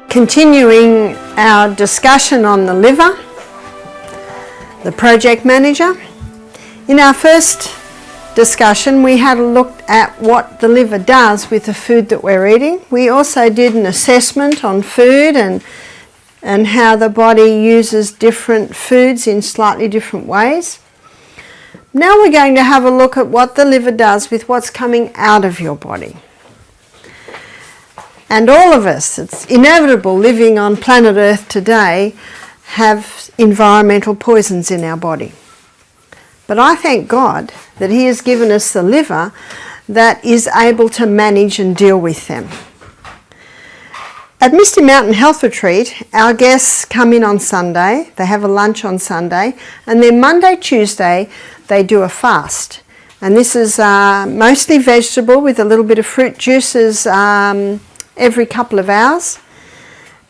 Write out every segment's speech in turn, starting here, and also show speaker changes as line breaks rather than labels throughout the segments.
Continuing our discussion on the liver, the project manager. In our first discussion, we had a look at what the liver does with the food that we're eating. We also did an assessment on food and how the body uses different foods in slightly different ways. Now we're going to have a look at what the liver does with what's coming out of your body. And all of us, it's inevitable living on planet Earth today, have environmental poisons in our body. But I thank God that He has given us the liver that is able to manage and deal with them. At Misty Mountain Health Retreat, our guests come in on Sunday, they have a lunch on Sunday, and then Monday, Tuesday, they do a fast. And this is mostly vegetable with a little bit of fruit juices every couple of hours.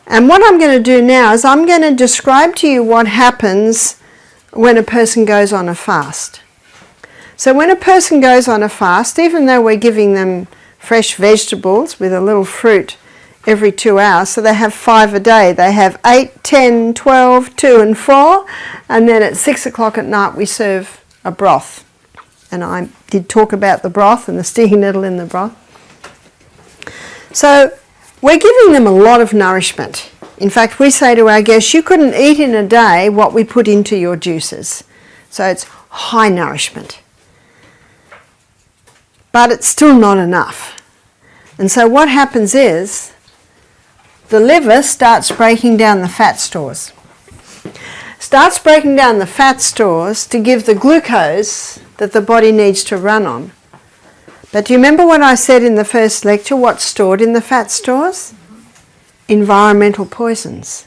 And what I'm going to do now is I'm going to describe to you what happens when a person goes on a fast. So when a person goes on a fast, even though we're giving them fresh vegetables with a little fruit every 2 hours, so they have 5 a day, they have 8, 10, 12, 2 and 4, and then at 6 o'clock at night we serve a broth. And I did talk about the broth and the stinging nettle in the broth. So we're giving them a lot of nourishment. In fact, we say to our guests, you couldn't eat in a day what we put into your juices. So it's high nourishment. But it's still not enough. And so what happens is the liver starts breaking down the fat stores. Starts breaking down the fat stores to give the glucose that the body needs to run on. But do you remember what I said in the first lecture, what's stored in the fat stores? Environmental poisons.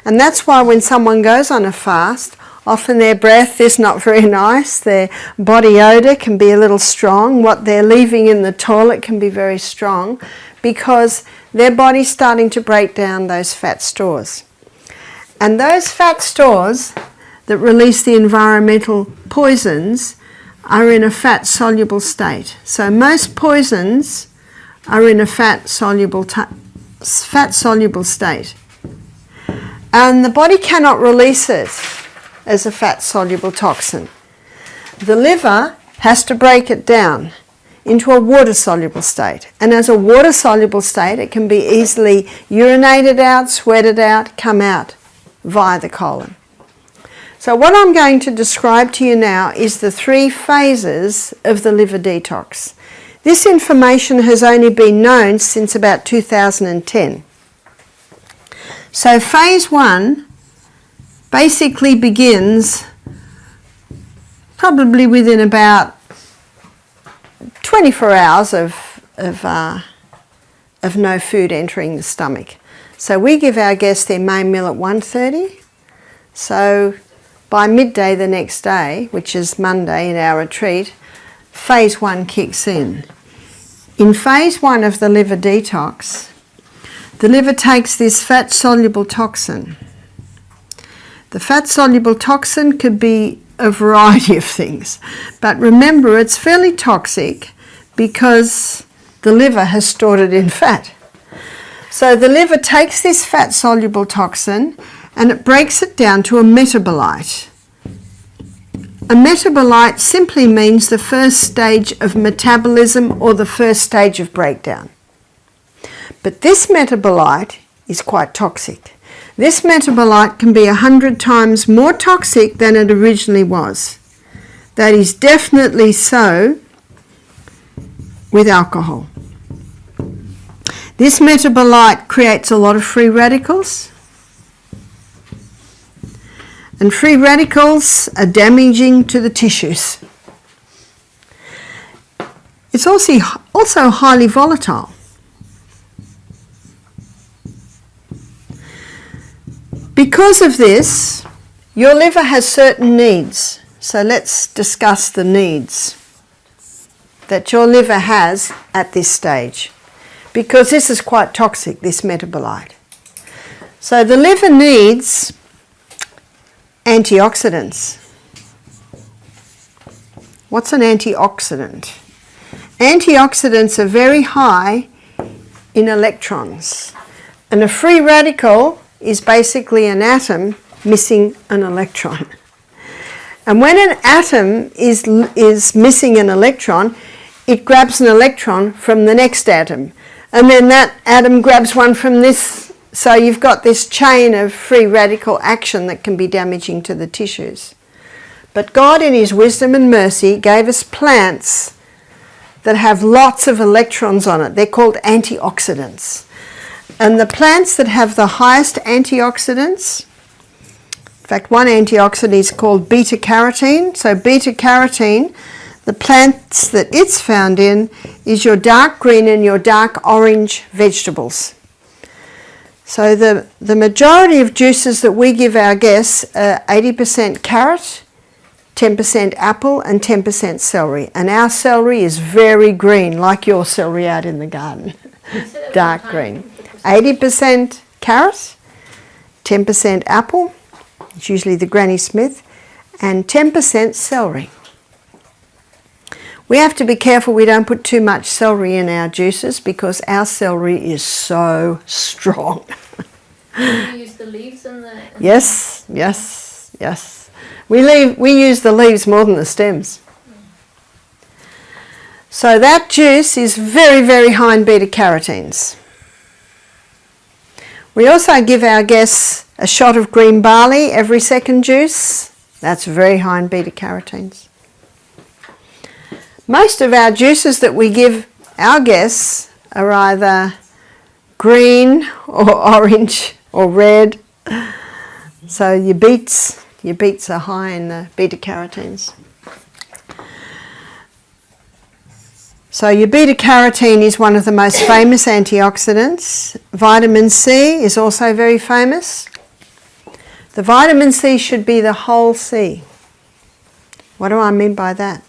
And that's why when someone goes on a fast, often their breath is not very nice, their body odour can be a little strong, what they're leaving in the toilet can be very strong, because their body's starting to break down those fat stores. And those fat stores that release the environmental poisons are in a fat-soluble state. So most poisons are in a fat-soluble state. And the body cannot release it as a fat-soluble toxin. The liver has to break it down into a water-soluble state. And as a water-soluble state, it can be easily urinated out, sweated out, come out via the colon. So what I'm going to describe to you now is the 3 phases of the liver detox. This information has only been known since about 2010. So phase 1 basically begins probably within about 24 hours of no food entering the stomach. So we give our guests their main meal at 1:30. So by midday the next day, which is Monday in our retreat, phase 1 kicks in. In phase 1 of the liver detox, the liver takes this fat-soluble toxin. The fat-soluble toxin could be a variety of things, but remember it's fairly toxic because the liver has stored it in fat. So the liver takes this fat-soluble toxin and it breaks it down to a metabolite. A metabolite simply means the first stage of metabolism or the first stage of breakdown. But this metabolite is quite toxic. This metabolite can be 100 times more toxic than it originally was. That is definitely so with alcohol. This metabolite creates a lot of free radicals. And free radicals are damaging to the tissues. It's also highly volatile. Because of this, your liver has certain needs. So let's discuss the needs that your liver has at this stage. Because this is quite toxic, this metabolite. So the liver needs antioxidants. What's an antioxidant? Antioxidants are very high in electrons. And a free radical is basically an atom missing an electron. And when an atom is missing an electron, it grabs an electron from the next atom. And then that atom grabs one from this. So you've got this chain of free radical action that can be damaging to the tissues. But God, in his wisdom and mercy, gave us plants that have lots of electrons on it. They're called antioxidants. And the plants that have the highest antioxidants, in fact, one antioxidant is called beta-carotene. So beta-carotene, the plants that it's found in is your dark green and your dark orange vegetables. So the majority of juices that we give our guests are 80% carrot, 10% apple and 10% celery. And our celery is very green, like your celery out in the garden. Dark green. 80% carrot, 10% apple, it's usually the Granny Smith, and 10% celery. We have to be careful we don't put too much celery in our juices because our celery is so strong.
Do you use the leaves and the...
Yes. We use the leaves more than the stems. So that juice is very, very high in beta-carotenes. We also give our guests a shot of green barley every second juice. That's very high in beta-carotenes. Most of our juices that we give our guests are either green or orange or red. So your beets are high in the beta-carotenes. So your beta-carotene is one of the most famous antioxidants. Vitamin C is also very famous. The vitamin C should be the whole C. What do I mean by that?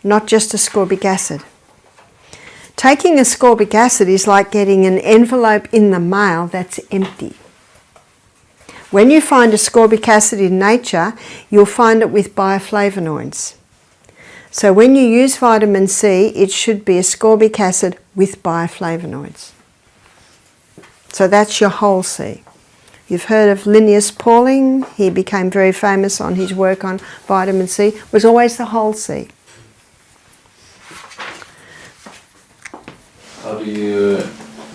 Not just ascorbic acid. Taking ascorbic acid is like getting an envelope in the mail that's empty. When you find ascorbic acid in nature, you'll find it with bioflavonoids. So when you use vitamin C, it should be ascorbic acid with bioflavonoids. So that's your whole C. You've heard of Linnaeus Pauling. He became very famous on his work on vitamin C. It was always the whole C.
How do you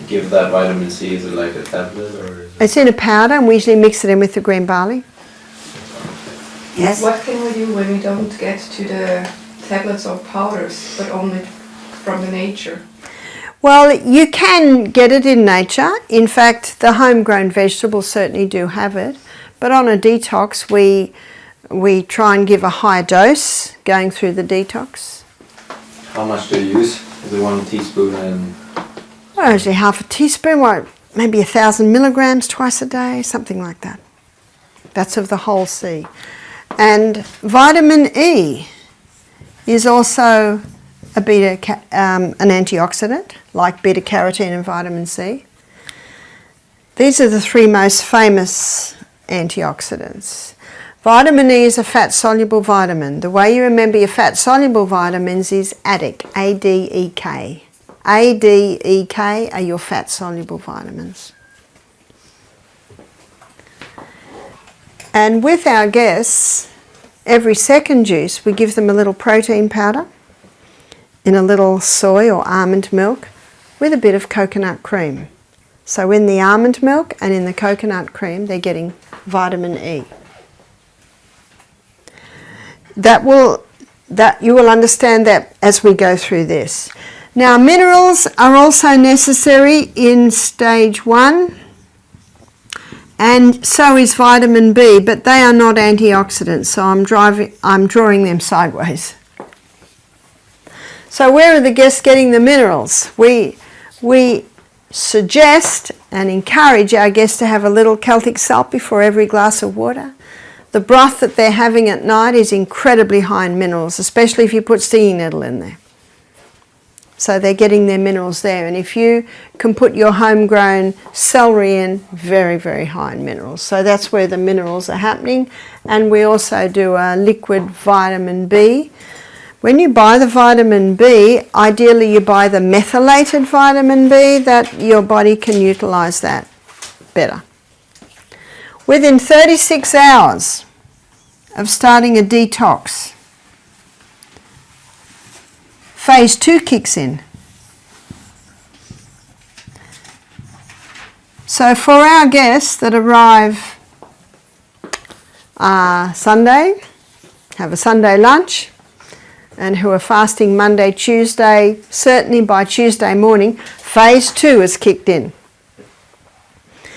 give that vitamin C? Is it like a tablet or?
It's in a powder, and we usually mix it in with the green barley. Yes.
What can we do when we don't get to the tablets or powders, but only from the nature?
Well, you can get it in nature. In fact, the homegrown vegetables certainly do have it. But on a detox, we try and give a higher dose going through the detox.
How much do you use? Is it 1 teaspoon and?
Well, usually half a teaspoon, maybe 1,000 milligrams twice a day, something like that. That's of the whole C. And vitamin E is also an antioxidant, like beta-carotene and vitamin C. These are the three most famous antioxidants. Vitamin E is a fat-soluble vitamin. The way you remember your fat-soluble vitamins is ADEK, A-D-E-K. A-D-E-K are your fat-soluble vitamins. And with our guests, every second juice, we give them a little protein powder in a little soy or almond milk with a bit of coconut cream. So in the almond milk and in the coconut cream, they're getting vitamin E. You will understand that as we go through this. Now, minerals are also necessary in stage 1, and so is vitamin B, but they are not antioxidants, so I'm drawing them sideways. So where are the guests getting the minerals? We suggest and encourage our guests to have a little Celtic salt before every glass of water. The broth that they're having at night is incredibly high in minerals, especially if you put stinging nettle in there. So they're getting their minerals there. And if you can put your homegrown celery in, very, very high in minerals. So that's where the minerals are happening. And we also do a liquid vitamin B. When you buy the vitamin B, ideally you buy the methylated vitamin B, that your body can utilise that. better. Within 36 hours of starting a detox, phase 2 kicks in. So for our guests that arrive Sunday, have a Sunday lunch, and who are fasting Monday, Tuesday, certainly by Tuesday morning, phase 2 has kicked in.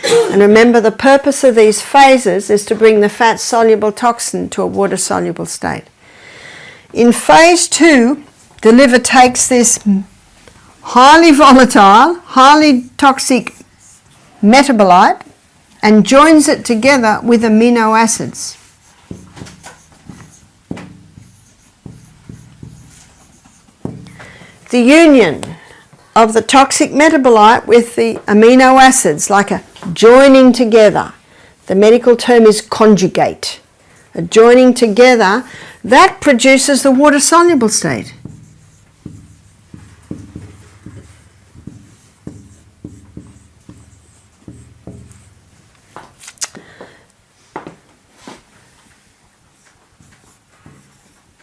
And remember, the purpose of these phases is to bring the fat-soluble toxin to a water-soluble state. In phase 2, the liver takes this highly volatile, highly toxic metabolite and joins it together with amino acids. The union of the toxic metabolite with the amino acids, like a joining together. The medical term is conjugate. A joining together, that produces the water-soluble state.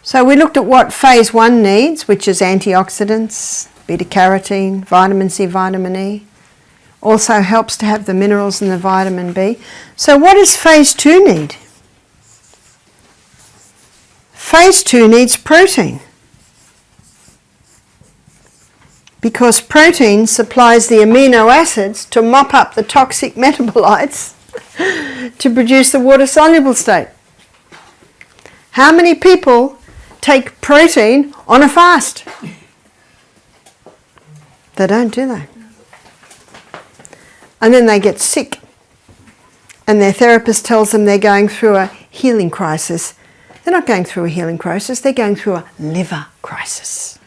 So we looked at what phase 1 needs, which is antioxidants, beta-carotene, vitamin C, vitamin E. Also helps to have the minerals and the vitamin B. So what does phase 2 need? Phase 2 needs protein. Because protein supplies the amino acids to mop up the toxic metabolites to produce the water-soluble state. How many people take protein on a fast? They don't, do they? And then they get sick. And their therapist tells them they're going through a healing crisis. They're not going through a healing crisis, they're going through a liver crisis.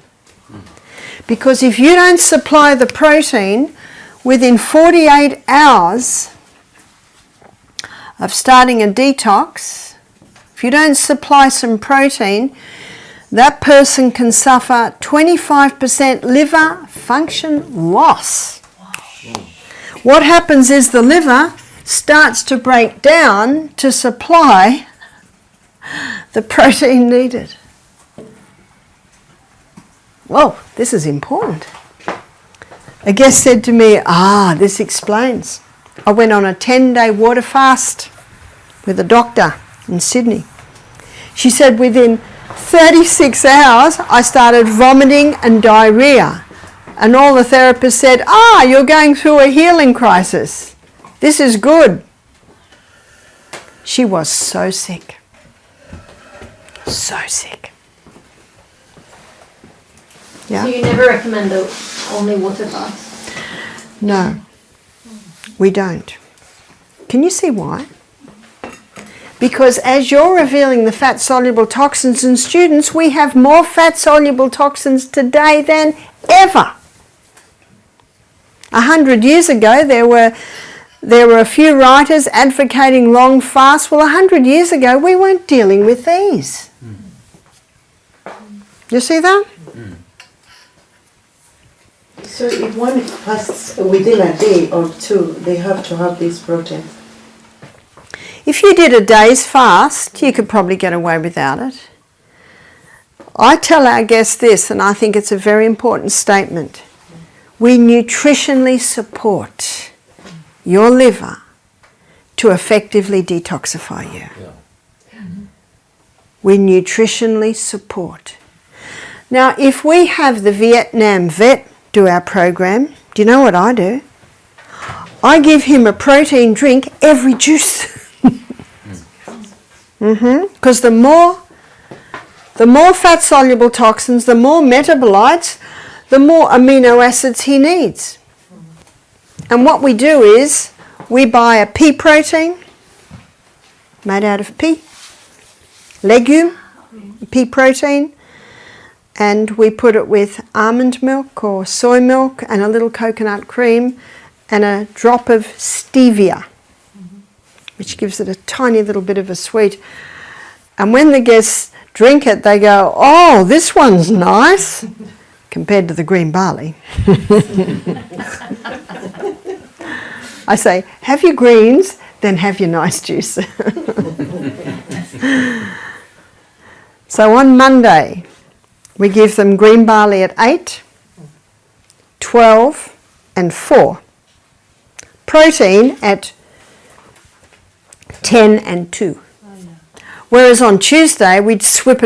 Because if you don't supply the protein within 48 hours of starting a detox, if you don't supply some protein, that person can suffer 25% liver function loss. What happens is the liver starts to break down to supply the protein needed. Whoa, this is important. A guest said to me, this explains. I went on a 10-day water fast with a doctor in Sydney. She said within 36 hours I started vomiting and diarrhea. And all the therapists said, you're going through a healing crisis. This is good. She was so sick. So sick. Yeah?
So you never recommend only water fast?
No, we don't. Can you see why? Because as you're revealing the fat-soluble toxins in students, we have more fat-soluble toxins today than ever. 100 years ago, there were a few writers advocating long fasts. Well, 100 years ago, we weren't dealing with these. You see that?
So if one fasts within a day or two, they have to have these proteins?
If you did a day's fast, you could probably get away without it. I tell our guests this, and I think it's a very important statement. We nutritionally support your liver to effectively detoxify you. Yeah. We nutritionally support. Now, if we have the Vietnam vet do our program, do you know what I do? I give him a protein drink every juice. Because the more fat-soluble toxins, the more metabolites, the more amino acids he needs. And what we do is we buy a pea protein made out of pea, legume, pea protein, and we put it with almond milk or soy milk and a little coconut cream and a drop of stevia, which gives it a tiny little bit of a sweet. And when the guests drink it, they go, "Oh, this one's nice," compared to the green barley. I say, have your greens, then have your nice juice. So on Monday, we give them green barley at 8, 12 and 4. Protein at 10 and 2. Whereas on Tuesday, we flip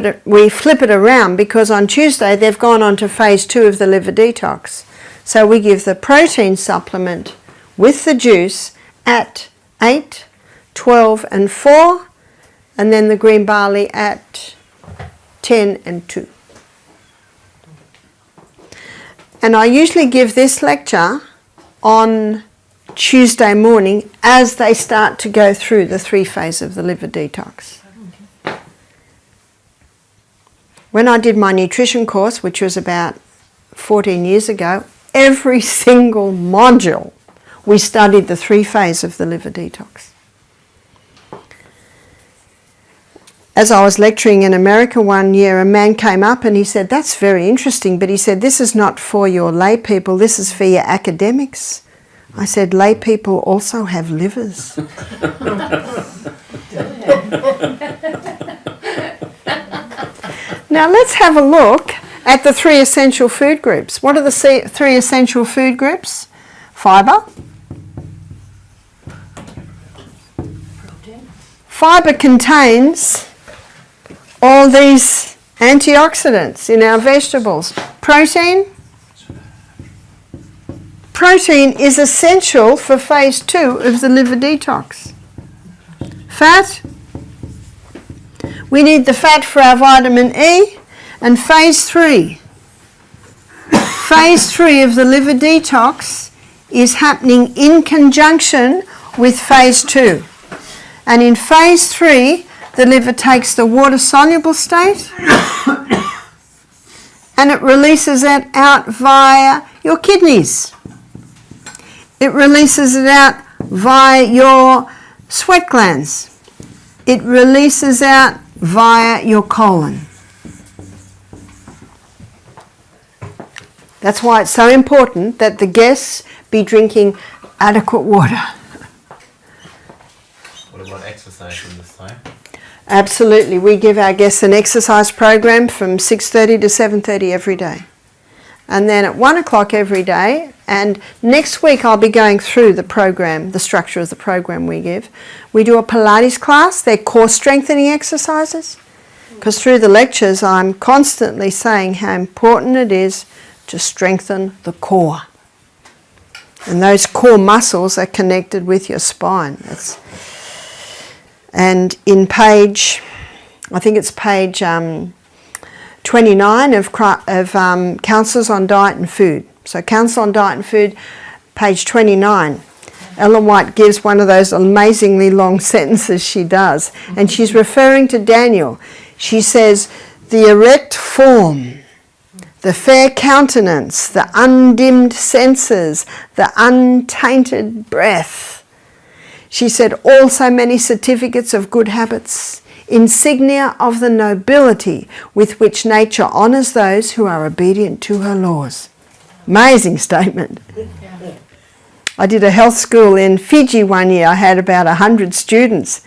it around, because on Tuesday they've gone on to phase 2 of the liver detox. So we give the protein supplement with the juice at 8, 12 and 4, and then the green barley at 10 and 2. And I usually give this lecture on Tuesday morning as they start to go through the 3 phases of the liver detox. When I did my nutrition course, which was about 14 years ago, every single module we studied the 3 phases of the liver detox. As I was lecturing in America one year, a man came up and he said, that's very interesting, but he said, this is not for your lay people, this is for your academics. I said, lay people also have livers. Now let's have a look at the 3 essential food groups. What are the 3 essential food groups? Fibre. Fibre contains all these antioxidants in our vegetables. Protein. Protein is essential for phase 2 of the liver detox. Fat. We need the fat for our vitamin E. And phase 3. Phase 3 of the liver detox is happening in conjunction with phase 2. And in phase 3, the liver takes the water-soluble state and it releases it out via your kidneys. It releases it out via your sweat glands. It releases out via your colon. That's why it's so important that the guests be drinking adequate water.
What about exercising this time?
Absolutely. We give our guests an exercise program from 6:30 to 7:30 every day. And then at 1 o'clock every day, and next week I'll be going through the program, the structure of the program we give. We do a Pilates class, they're core strengthening exercises, because through the lectures I'm constantly saying how important it is to strengthen the core. And those core muscles are connected with your spine. And in page, I think it's page 29 of Counsels on Diet and Food. So Counsel on Diet and Food, page 29. Ellen White gives one of those amazingly long sentences she does. And she's referring to Daniel. She says, the erect form, the fair countenance, the undimmed senses, the untainted breath. She said, also many certificates of good habits, insignia of the nobility with which nature honours those who are obedient to her laws. Amazing statement. I did a health school in Fiji one year. I had about 100 students.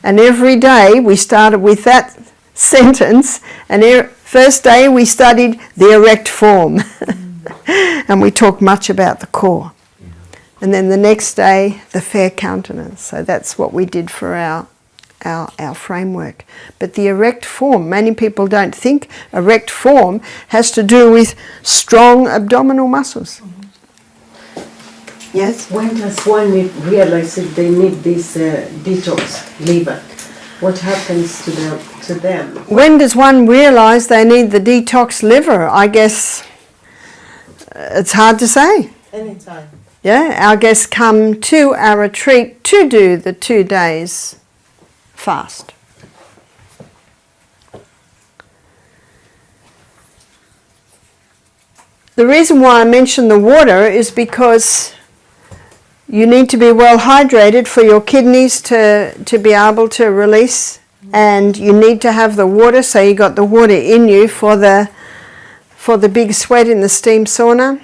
And every day we started with that sentence, and first day we studied the erect form. And we talked much about the core. And then the next day, the fair countenance. So that's what we did for our framework. But the erect form, many people don't think erect form has to do with strong abdominal muscles. Yes?
When does one realize that they need this detox liver? What happens to them?
When does one realise they need the detox liver? I guess it's hard to say.
Anytime.
Yeah, our guests come to our retreat to do the 2 days fast. The reason why I mention the water is because you need to be well hydrated for your kidneys to be able to release, and you need to have the water, so you got the water in you for the big sweat in the steam sauna.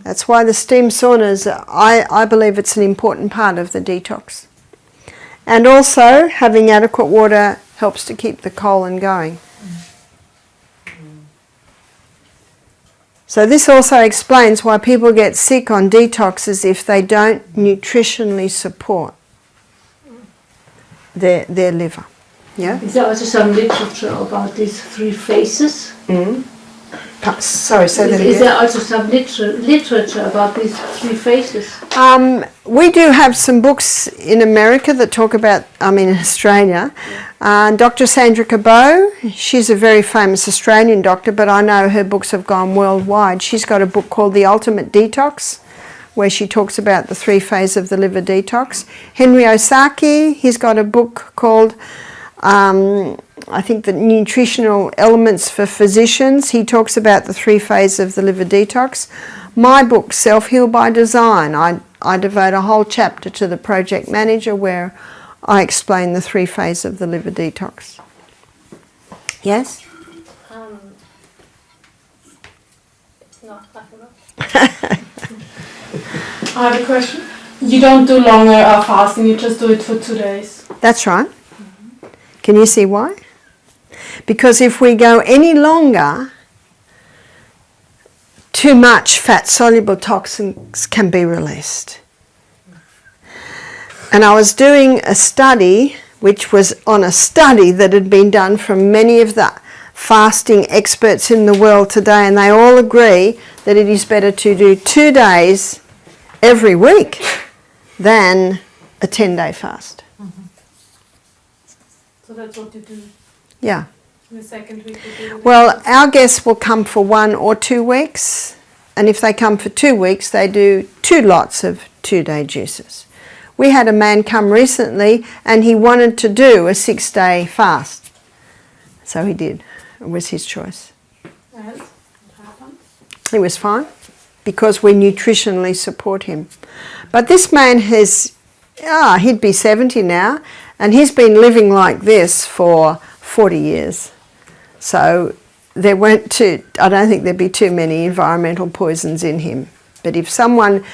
That's why the steam saunas, I believe it's an important part of the detox. And also, having adequate water helps to keep the colon going. So this also explains why people get sick on detoxes if they don't nutritionally support their liver. Yeah?
Is there also some literature about these 3 phases?
Sorry, say that
Is
again.
there also some literature about these 3 phases?
We do have some books in America that talk about, in Australia. Dr. Sandra Cabot, she's a very famous Australian doctor, but I know her books have gone worldwide. She's got a book called The Ultimate Detox, where she talks about the 3 phases of the liver detox. Henry Osaki, he's got a book called, I think, The Nutritional Elements for Physicians. He talks about the 3 phases of the liver detox. My book, Self-Heal by Design, I devote a whole chapter to the project manager where I explain the 3 phases of the liver detox. Yes?
It's not, I forgot.
I have a question. You don't do longer fasting, you just do it for 2 days.
That's right. Can you see why? Because if we go any longer, too much fat-soluble toxins can be released. And I was doing a study, which was on a study that had been done from many of the fasting experts in the world today, and they all agree that it is better to do 2 days every week than a 10-day fast.
So that's what you do.
Yeah.
The second week you do.
Well, our guests will come for 1 or 2 weeks, and if they come for 2 weeks, they do 2 lots of 2-day juices. We had a man come recently, and he wanted to do a 6-day fast. So he did. It was his choice.
Yes. What happened?
He was fine, because we nutritionally support him. But this man he'd be 70 now, and he's been living like this for 40 years. So I don't think there'd be too many environmental poisons in him. But if someone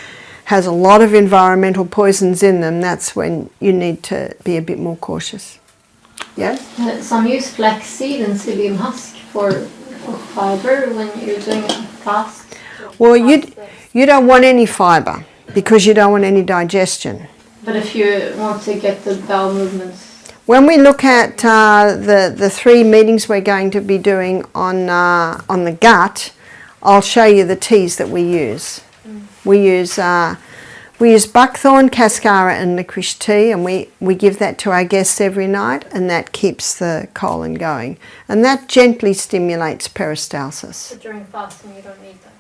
has a lot of environmental poisons in them, that's when you need to be a bit more cautious. Yeah?
Some use flaxseed and psyllium husk for fiber when you're doing a fast.
Well, you don't want any fibre because you don't want any digestion.
But if you want to get the bowel movements.
When we look at the 3 meetings we're going to be doing on the gut, I'll show you the teas that we use. We use buckthorn, cascara and licorice tea, and we give that to our guests every night, and that keeps the colon going. And that gently stimulates peristalsis.
But during fasting you don't need that.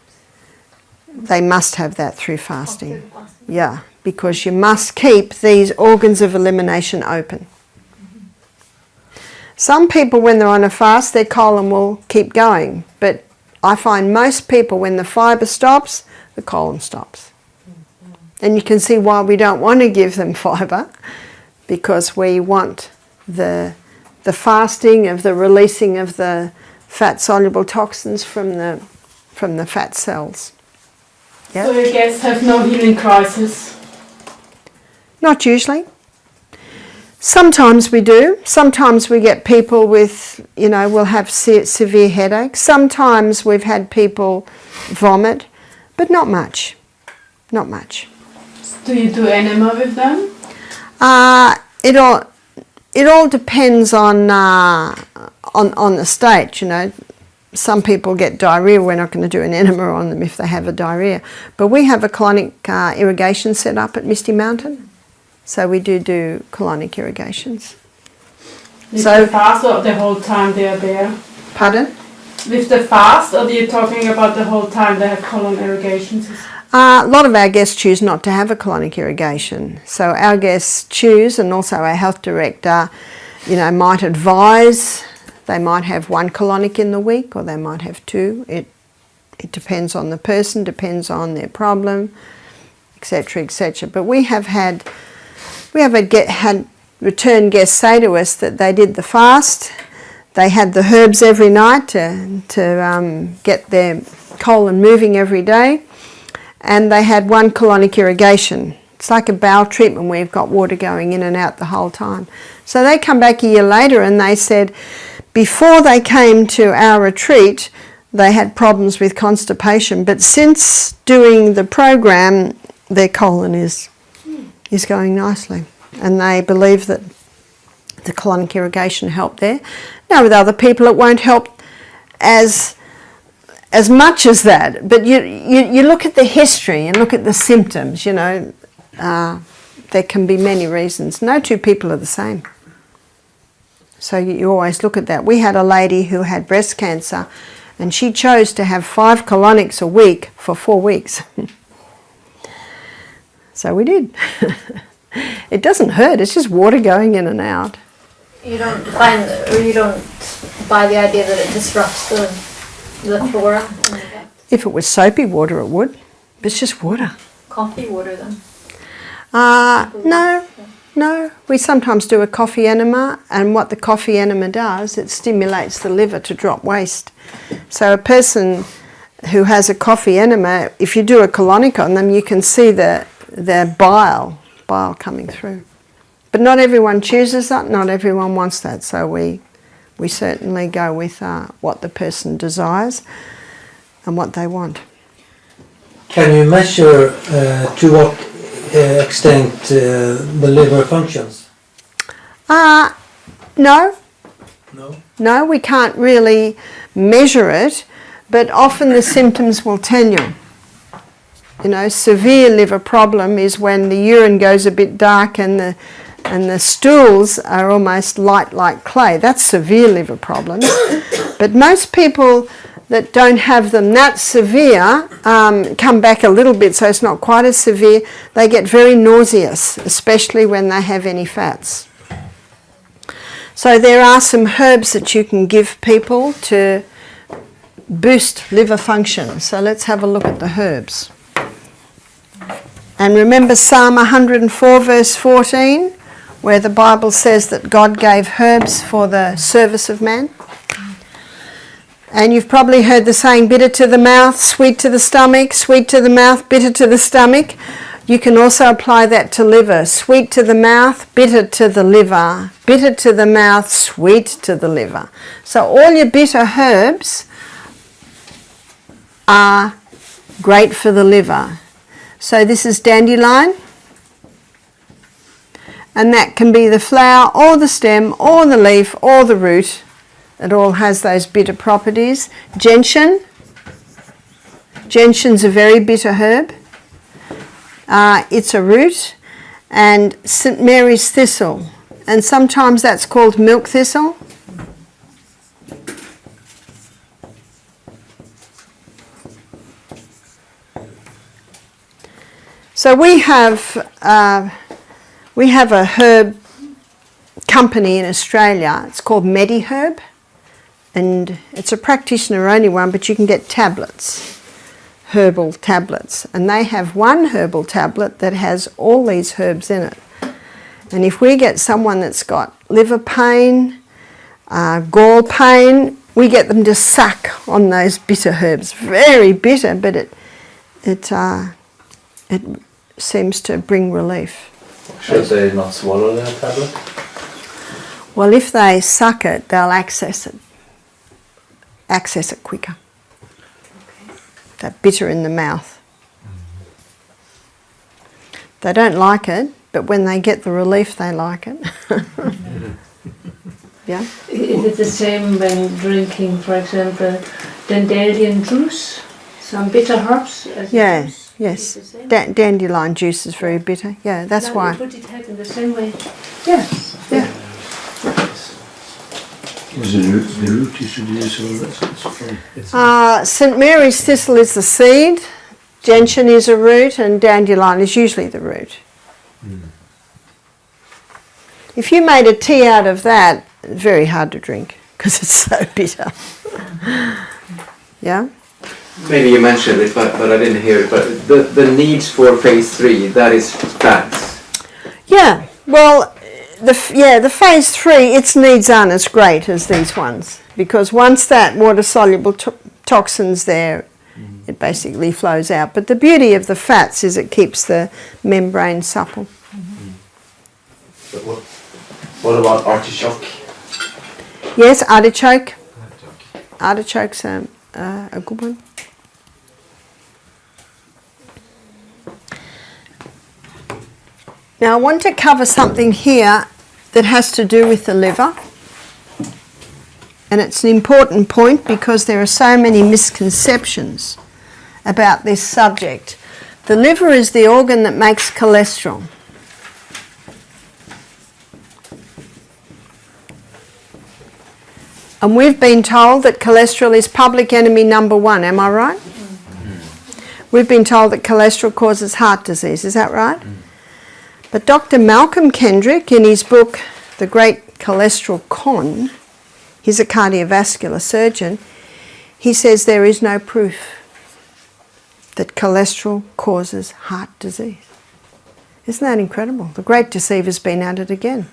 They must have that through fasting.
After the fasting.
Yeah, because you must keep these organs of elimination open. Some people, when they're on a fast, their colon will keep going, but I find most people, when the fibre stops, the colon stops. And you can see why we don't want to give them fibre, because we want the fasting of the releasing of the fat-soluble toxins from the fat cells. Yeah?
So your guests have no healing crisis?
Not usually. Sometimes we do. Sometimes we get people with, will have severe headaches. Sometimes we've had people vomit, but not much. Not much.
Do you do enema with them?
It all depends on the state. Some people get diarrhea. We're not going to do an enema on them if they have a diarrhea. But we have a colonic irrigation set up at Misty Mountain. So we do colonic irrigations.
With the fast or the whole time they are there?
Pardon?
With the fast, or are you talking about the whole time they have colon irrigations?
A lot of our guests choose not to have a colonic irrigation. So our guests choose, and also our health director, might advise. They might have 1 colonic in the week, or they might have 2. It depends on the person, depends on their problem, etc., etc. But we have had return guests say to us that they did the fast. They had the herbs every night to get their colon moving every day. and they had 1 colonic irrigation. It's like a bowel treatment where you've got water going in and out the whole time. So they come back a year later and they said before they came to our retreat they had problems with constipation, but since doing the program their colon is going nicely, and they believe that the colonic irrigation helped there. Now with other people it won't help as much as that, but you look at the history and look at the symptoms, you know, there can be many reasons. No two people are the same. So you always look at that. We had a lady who had breast cancer and she chose to have 5 colonics a week for 4 weeks. So we did. It doesn't hurt, it's just water going in and out.
You don't buy the idea that it disrupts the flora in the gut?
If it was soapy water it would, but it's just water.
Coffee water then?
No. We sometimes do a coffee enema, and what the coffee enema does, it stimulates the liver to drop waste. So a person who has a coffee enema, if you do a colonic on them, you can see the bile coming through. But not everyone chooses that, not everyone wants that, so we certainly go with what the person desires and what they want.
Can you measure to what extent the liver functions?
No.
No.
No, we can't really measure it, but often the symptoms will tell you. You know, severe liver problem is when the urine goes a bit dark and the stools are almost light like clay. That's severe liver problem. But most people that don't have them that severe come back a little bit, so it's not quite as severe. They get very nauseous, especially when they have any fats. So there are some herbs that you can give people to boost liver function. So let's have a look at the herbs. And remember Psalm 104 verse 14, where the Bible says that God gave herbs for the service of man. And you've probably heard the saying, bitter to the mouth, sweet to the stomach, sweet to the mouth, bitter to the stomach. You can also apply that to liver. Sweet to the mouth, bitter to the liver. Bitter to the mouth, sweet to the liver. So all your bitter herbs are great for the liver. So this is dandelion. And that can be the flower or the stem or the leaf or the root. It all has those bitter properties. Gentian. Gentian's a very bitter herb. It's a root. And St. Mary's thistle. And sometimes that's called milk thistle. So we have a herb company in Australia. It's called MediHerb. And it's a practitioner only one, but you can get tablets, herbal tablets. And they have one herbal tablet that has all these herbs in it. And if we get someone that's got liver pain, gall pain, we get them to suck on those bitter herbs. Very bitter, but it seems to bring relief.
Should they not swallow the tablet?
Well, if they suck it, they'll access it quicker. That bitter in the mouth. They don't like it, but when they get the relief, they like it. Yeah.
Is it the same when drinking, for example, dandelion juice? Some bitter herbs?
Yeah.
Juice?
Yes.
Is it the same?
Dandelion juice is very bitter. Yeah, that's why.
Would it help in the same way?
Yes. Yeah.
Was the root you should use all that?
St. Mary's thistle is the seed, gentian is a root, and dandelion is usually the root. If you made a tea out of that, it's very hard to drink because it's so bitter. Yeah?
Maybe you mentioned it, but I didn't hear it. But the needs for phase 3, that is fats.
Yeah, well, the phase 3, its needs aren't as great as these ones, because once that water-soluble toxin's there, it basically flows out. But the beauty of the fats is it keeps the membrane supple.
But what about artichoke?
Yes, artichoke. Artichoke's a good one. Now I want to cover something here that has to do with the liver. And it's an important point because there are so many misconceptions about this subject. The liver is the organ that makes cholesterol. And we've been told that cholesterol is public enemy number one, am I right? We've been told that cholesterol causes heart disease, is that right? But Dr. Malcolm Kendrick, in his book, The Great Cholesterol Con, he's a cardiovascular surgeon, he says there is no proof that cholesterol causes heart disease. Isn't that incredible? The great deceiver's been at it again.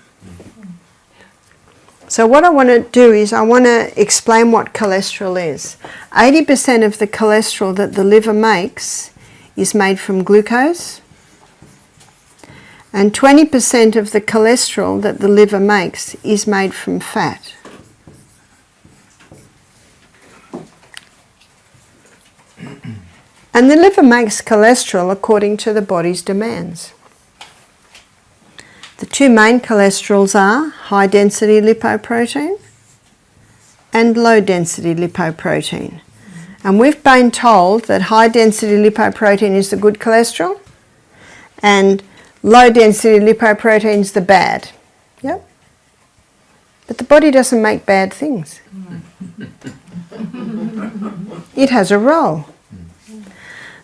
So what I want to do is I want to explain what cholesterol is. 80% of the cholesterol that the liver makes is made from glucose, and 20% of the cholesterol that the liver makes is made from fat. And the liver makes cholesterol according to the body's demands. The two main cholesterols are high density lipoprotein and low density lipoprotein. And we've been told that high density lipoprotein is the good cholesterol and low density lipoprotein is the bad. Yep. But the body doesn't make bad things. It has a role.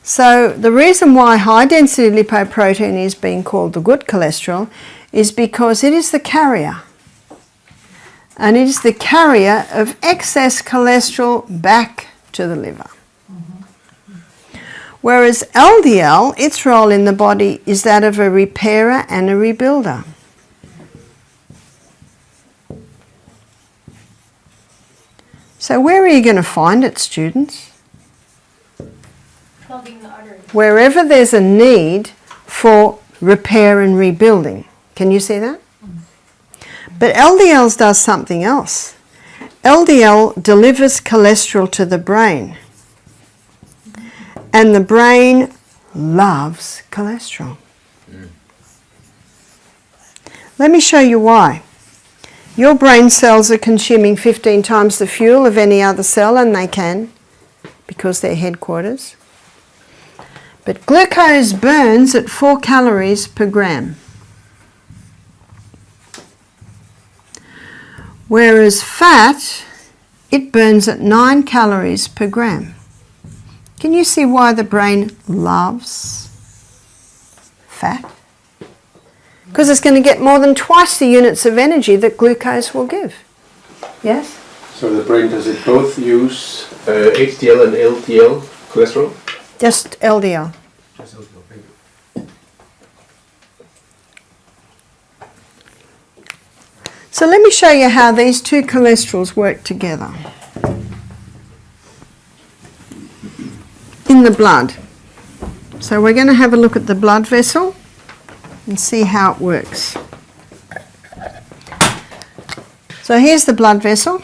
So the reason why high density lipoprotein is being called the good cholesterol is because it is the carrier. And it is the carrier of excess cholesterol back to the liver. Whereas LDL, its role in the body is that of a repairer and a rebuilder. So where are you going to find it, students?
Clogging the arteries.
Wherever there's a need for repair and rebuilding. Can you see that? But LDL does something else. LDL delivers cholesterol to the brain. And the brain loves cholesterol. Let me show you why. Your brain cells are consuming 15 times the fuel of any other cell, and they can, because they're headquarters. But glucose burns at 4 calories per gram. Whereas fat, it burns at 9 calories per gram. Can you see why the brain loves fat? Because it's going to get more than twice the units of energy that glucose will give. Yes?
So the brain, does it both use
HDL and LDL cholesterol?
Just LDL.
Just LDL, thank you.
So let me show you how these two cholesterols work together. In the blood. So we're going to have a look at the blood vessel and see how it works. So here's the blood vessel.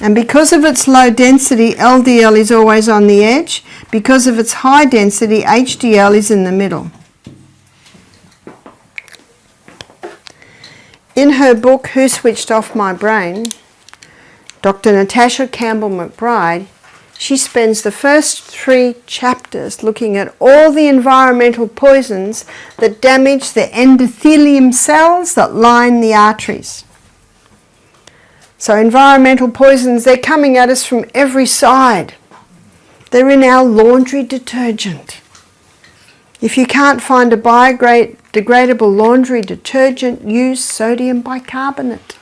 And because of its low density, LDL is always on the edge. Because of its high density, HDL is in the middle. In her book, Who Switched Off My Brain, Dr. Natasha Campbell McBride, she spends the first 3 chapters looking at all the environmental poisons that damage the endothelium cells that line the arteries. So environmental poisons, they're coming at us from every side. They're in our laundry detergent. If you can't find a biodegradable laundry detergent, use sodium bicarbonate.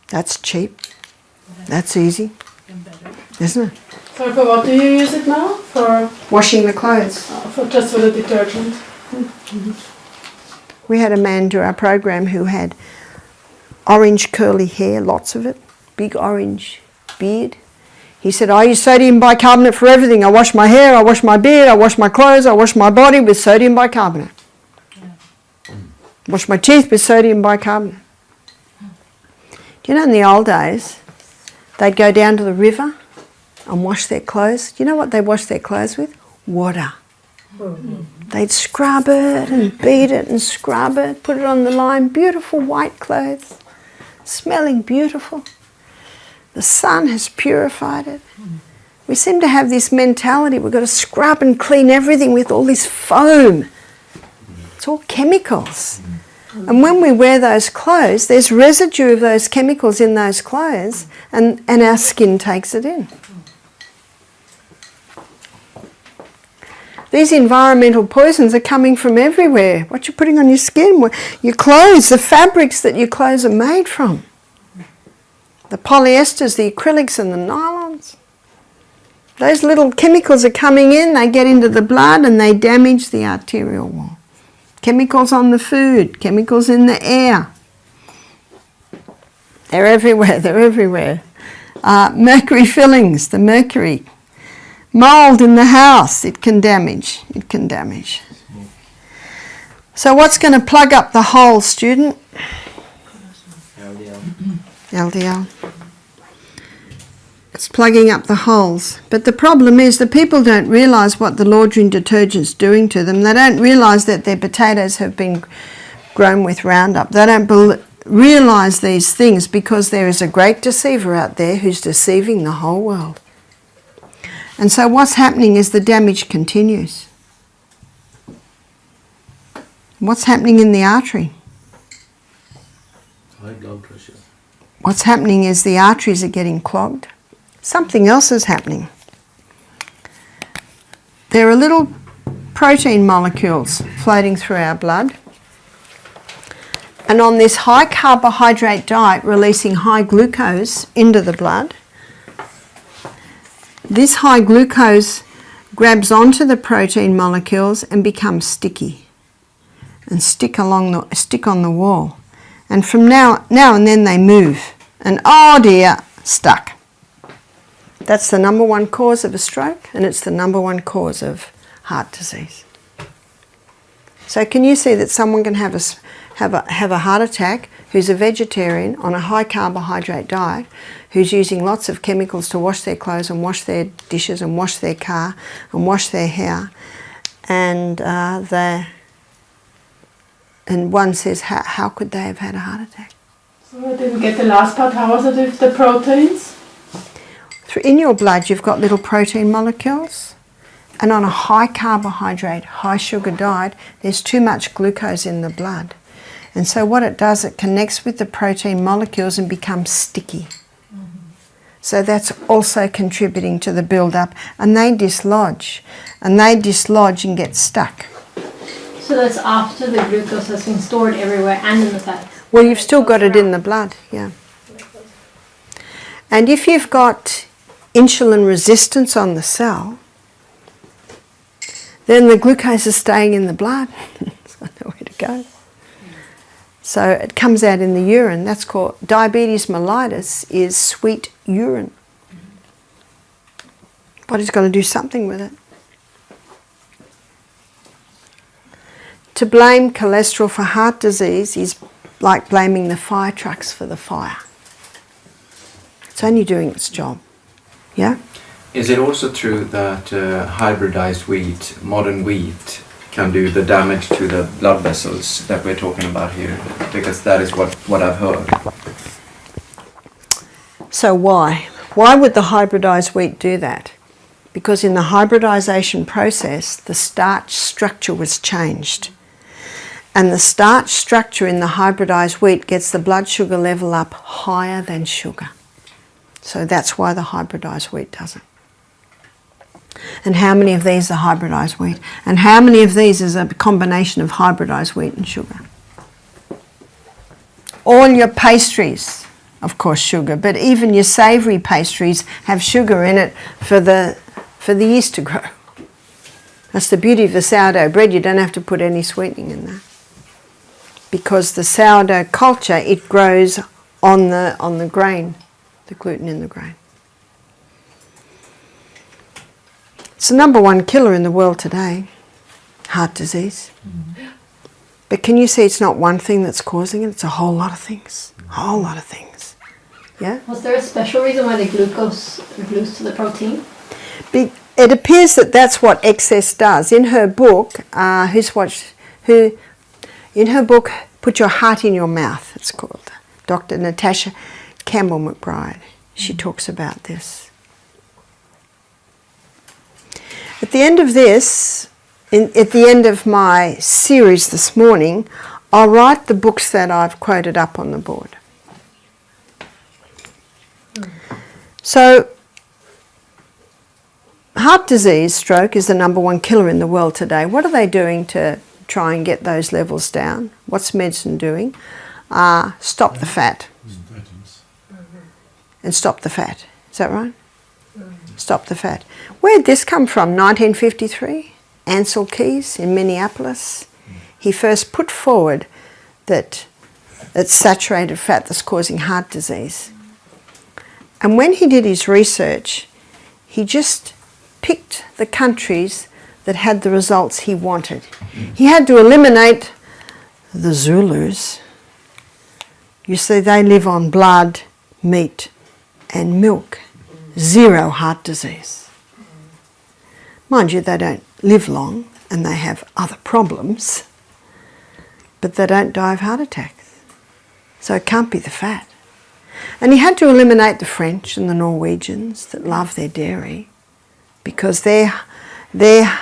That's cheap. That's easy, isn't it?
So for what do you use it now? For
Washing the clothes.
just for the detergent?
We had a man do our program who had orange curly hair, lots of it, big orange beard. He said, I use sodium bicarbonate for everything. I wash my hair, I wash my beard, I wash my clothes, I wash my body with sodium bicarbonate. Wash my teeth with sodium bicarbonate. Do you know in the old days, they'd go down to the river and wash their clothes. Do you know what they washed their clothes with? Water. They'd scrub it and beat it and scrub it, put it on the line, beautiful white clothes, smelling beautiful. The sun has purified it. We seem to have this mentality, we've got to scrub and clean everything with all this foam. It's all chemicals. And when we wear those clothes, there's residue of those chemicals in those clothes, and our skin takes it in. These environmental poisons are coming from everywhere. What you're putting on your skin, your clothes, the fabrics that your clothes are made from. The polyesters, the acrylics and the nylons. Those little chemicals are coming in, they get into the blood and they damage the arterial wall. Chemicals on the food, chemicals in the air. They're everywhere, they're everywhere. Mercury fillings, the mercury. Mould in the house, it can damage, it can damage. So what's going to plug up the hole, student? LDL. It's plugging up the holes. But the problem is the people don't realise what the laundry detergent's doing to them. They don't realise that their potatoes have been grown with Roundup. They don't realise these things because there is a great deceiver out there who's deceiving the whole world. And so what's happening is the damage continues. What's happening in the artery?
High blood pressure.
What's happening is the arteries are getting clogged. Something else is happening. There are little protein molecules floating through our blood. And on this high carbohydrate diet releasing high glucose into the blood, this high glucose grabs onto the protein molecules and becomes sticky and stick on the wall. And from now and then they move. And oh dear, stuck. That's the number one cause of a stroke, and it's the number one cause of heart disease. So can you see that someone can have a heart attack who's a vegetarian on a high carbohydrate diet, who's using lots of chemicals to wash their clothes and wash their dishes and wash their car and wash their hair, and one says, how could they have had a heart attack?
So I didn't get the last part. How was it with the proteins?
In your blood you've got little protein molecules, and on a high carbohydrate, high sugar diet, there's too much glucose in the blood. And so what it does, it connects with the protein molecules and becomes sticky. So that's also contributing to the build-up, and they dislodge and get stuck.
So that's after the glucose has been stored everywhere and in the fat.
Well, you've still got it in the blood, yeah. And if you've got insulin resistance on the cell, then the glucose is staying in the blood. It's got nowhere to go. So it comes out in the urine. That's called diabetes mellitus, is sweet urine. Body's got to do something with it. To blame cholesterol for heart disease is like blaming the fire trucks for the fire. It's only doing its job. Yeah?
Is it also true that hybridized wheat, modern wheat, can do the damage to the blood vessels that we're talking about here? Because that is what I've heard.
So why? Why would the hybridized wheat do that? Because in the hybridization process, the starch structure was changed. And the starch structure in the hybridized wheat gets the blood sugar level up higher than sugar. So that's why the hybridized wheat does it. And how many of these are hybridized wheat? And how many of these is a combination of hybridized wheat and sugar? All your pastries, of course sugar, but even your savoury pastries have sugar in it for the yeast to grow. That's the beauty of the sourdough bread. You don't have to put any sweetening in that. Because the sourdough culture, it grows on the grain, the gluten in the grain. It's the number one killer in the world today, heart disease. But can you see it's not one thing that's causing it, it's a whole lot of things. A whole lot of things. Yeah?
Was there a special reason why the glucose glues to the protein?
It appears that that's what excess does. In her book, in her book, Put Your Heart in Your Mouth, it's called. Dr. Natasha Campbell McBride. She talks about this. At the end of this, at the end of my series this morning, I'll write the books that I've quoted up on the board. So, heart disease, stroke, is the number one killer in the world today. What are they doing to try and get those levels down? What's medicine doing? Stop the fat. And stop the fat. Is that right? Stop the fat. Where did this come from? 1953? Ansel Keys in Minneapolis. He first put forward that it's saturated fat that's causing heart disease. And when he did his research, he just picked the countries that had the results he wanted. He had to eliminate the Zulus. You see, they live on blood, meat, and milk. Zero heart disease. Mind you, they don't live long and they have other problems, but they don't die of heart attacks. So it can't be the fat. And he had to eliminate the French and the Norwegians that love their dairy because they didn't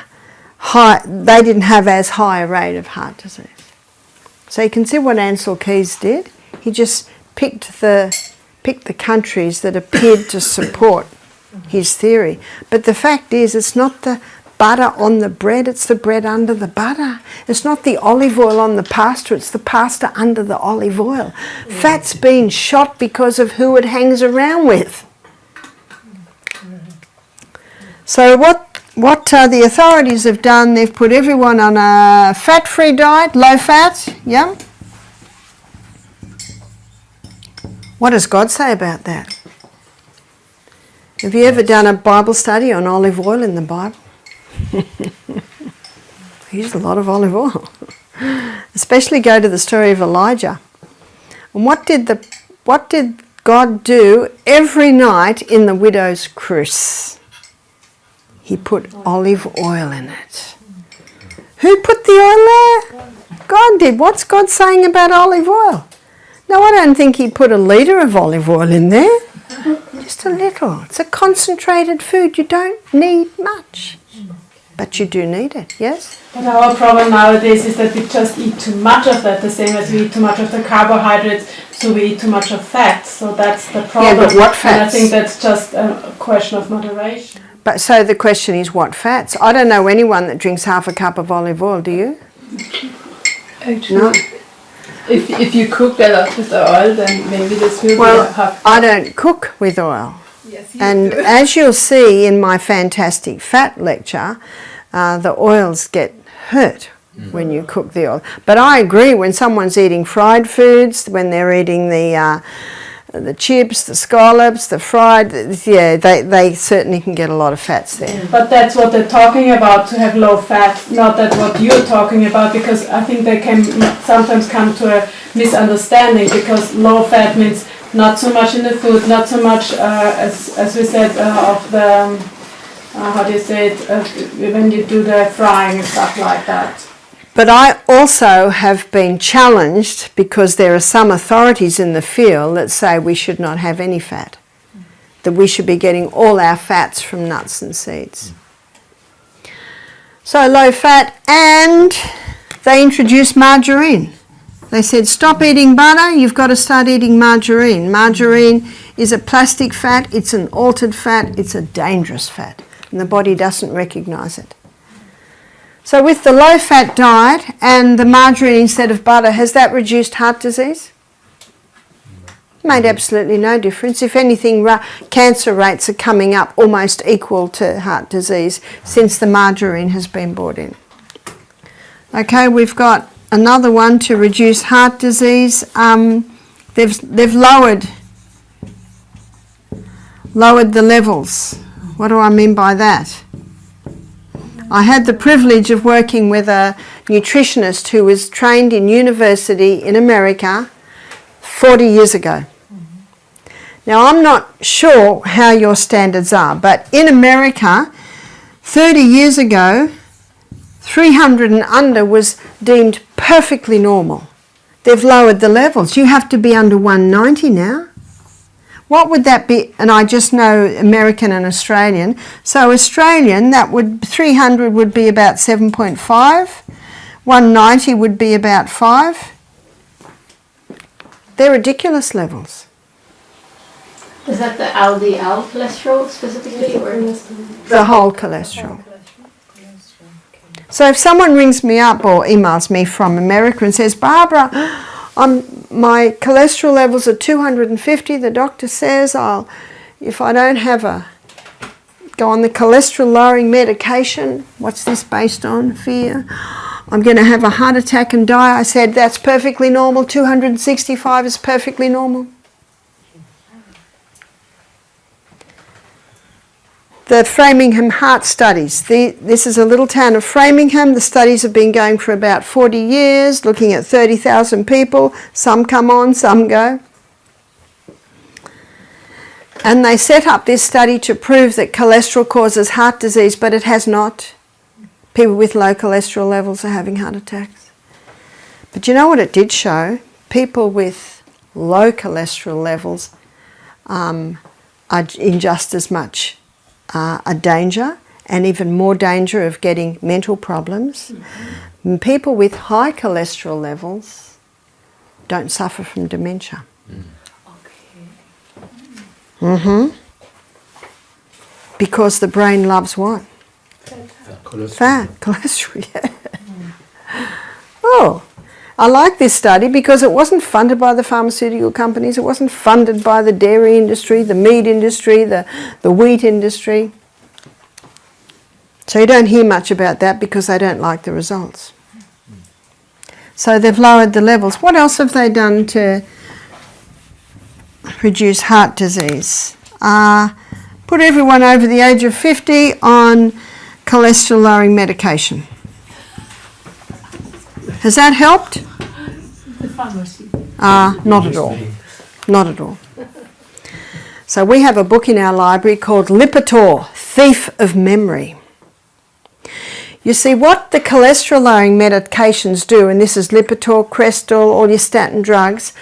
have as high a rate of heart disease. So you can see what Ansel Keys did. He just picked the countries that appeared to support his theory. But the fact is, it's not the butter on the bread, it's the bread under the butter. It's not the olive oil on the pasta, it's the pasta under the olive oil. Fat's been shot because of who it hangs around with. So what the authorities have done, they've put everyone on a fat-free diet, low fat, yeah? What does God say about that? Have you ever done a Bible study on olive oil in the Bible? He used a lot of olive oil. Especially go to the story of Elijah. And what did God do every night in the widow's cruse? He put olive oil in it. Who put the oil there? God did. What's God saying about olive oil? No, I don't think he put a litre of olive oil in there. Just a little. It's a concentrated food. You don't need much. But you do need it, yes?
But our problem nowadays is that we just eat too much of that, the same as we eat too much of the carbohydrates, so we eat too much of fat. So that's the problem.
Yeah, but what fats?
And I think that's just a question of moderation.
But so the question is, what fats? I don't know anyone that drinks half a cup of olive oil, do you?
Actually,
No?
if you cook that up with the oil, then maybe this will be half.
I don't cook with oil.
Yes, you
And
do.
as you'll see in my fantastic fat lecture, the oils get hurt when you cook the oil. But I agree, when someone's eating fried foods, when they're eating the chips, the scallops, the fried, yeah, they certainly can get a lot of fats there.
But that's what they're talking about, to have low fat, not that what you're talking about, because I think they can sometimes come to a misunderstanding, because low fat means not so much in the food, not so much, as we said, of the, how do you say it, when you do the frying and stuff like that.
But I also have been challenged because there are some authorities in the field that say we should not have any fat, that we should be getting all our fats from nuts and seeds. So low fat, and they introduced margarine. They said, stop eating butter, you've got to start eating margarine. Margarine is a plastic fat, it's an altered fat, it's a dangerous fat, and the body doesn't recognise it. So with the low-fat diet and the margarine instead of butter, has that reduced heart disease? Made absolutely no difference. If anything, cancer rates are coming up almost equal to heart disease since the margarine has been brought in. Okay, we've got another one to reduce heart disease. They've lowered the levels. What do I mean by that? I had the privilege of working with a nutritionist who was trained in university in America 40 years ago. Now, I'm not sure how your standards are, but in America, 30 years ago, 300 and under was deemed perfectly normal. They've lowered the levels. You have to be under 190 now. What would that be? And I just know American and Australian. So Australian, 300 would be about 7.5. 190 would be about 5. They're ridiculous levels.
Is that the LDL cholesterol specifically, or
The whole cholesterol. So if someone rings me up or emails me from America and says, Barbara, my cholesterol levels are 250, the doctor says if I don't go on the cholesterol lowering medication, what's this based on? Fear. I'm going to have a heart attack and die. I said, that's perfectly normal. 265 is perfectly normal. The Framingham Heart Studies. This is a little town of Framingham. The studies have been going for about 40 years, looking at 30,000 people. Some come on, some go. And they set up this study to prove that cholesterol causes heart disease, but it has not. People with low cholesterol levels are having heart attacks. But you know what it did show? People with low cholesterol levels are in just as much a danger, and even more danger of getting mental problems. Mm-hmm. People with high cholesterol levels don't suffer from dementia. Mm-hmm. Because the brain loves what? Fat, cholesterol, yeah. Oh, I like this study because it wasn't funded by the pharmaceutical companies, it wasn't funded by the dairy industry, the meat industry, the wheat industry. So you don't hear much about that because they don't like the results. So they've lowered the levels. What else have they done to reduce heart disease? Put everyone over the age of 50 on cholesterol lowering medication. Has that helped?
The pharmacy.
Not at all. Not at all. So we have a book in our library called Lipitor, Thief of Memory. You see, what the cholesterol lowering medications do, and this is Lipitor, Crestor, all your statin drugs,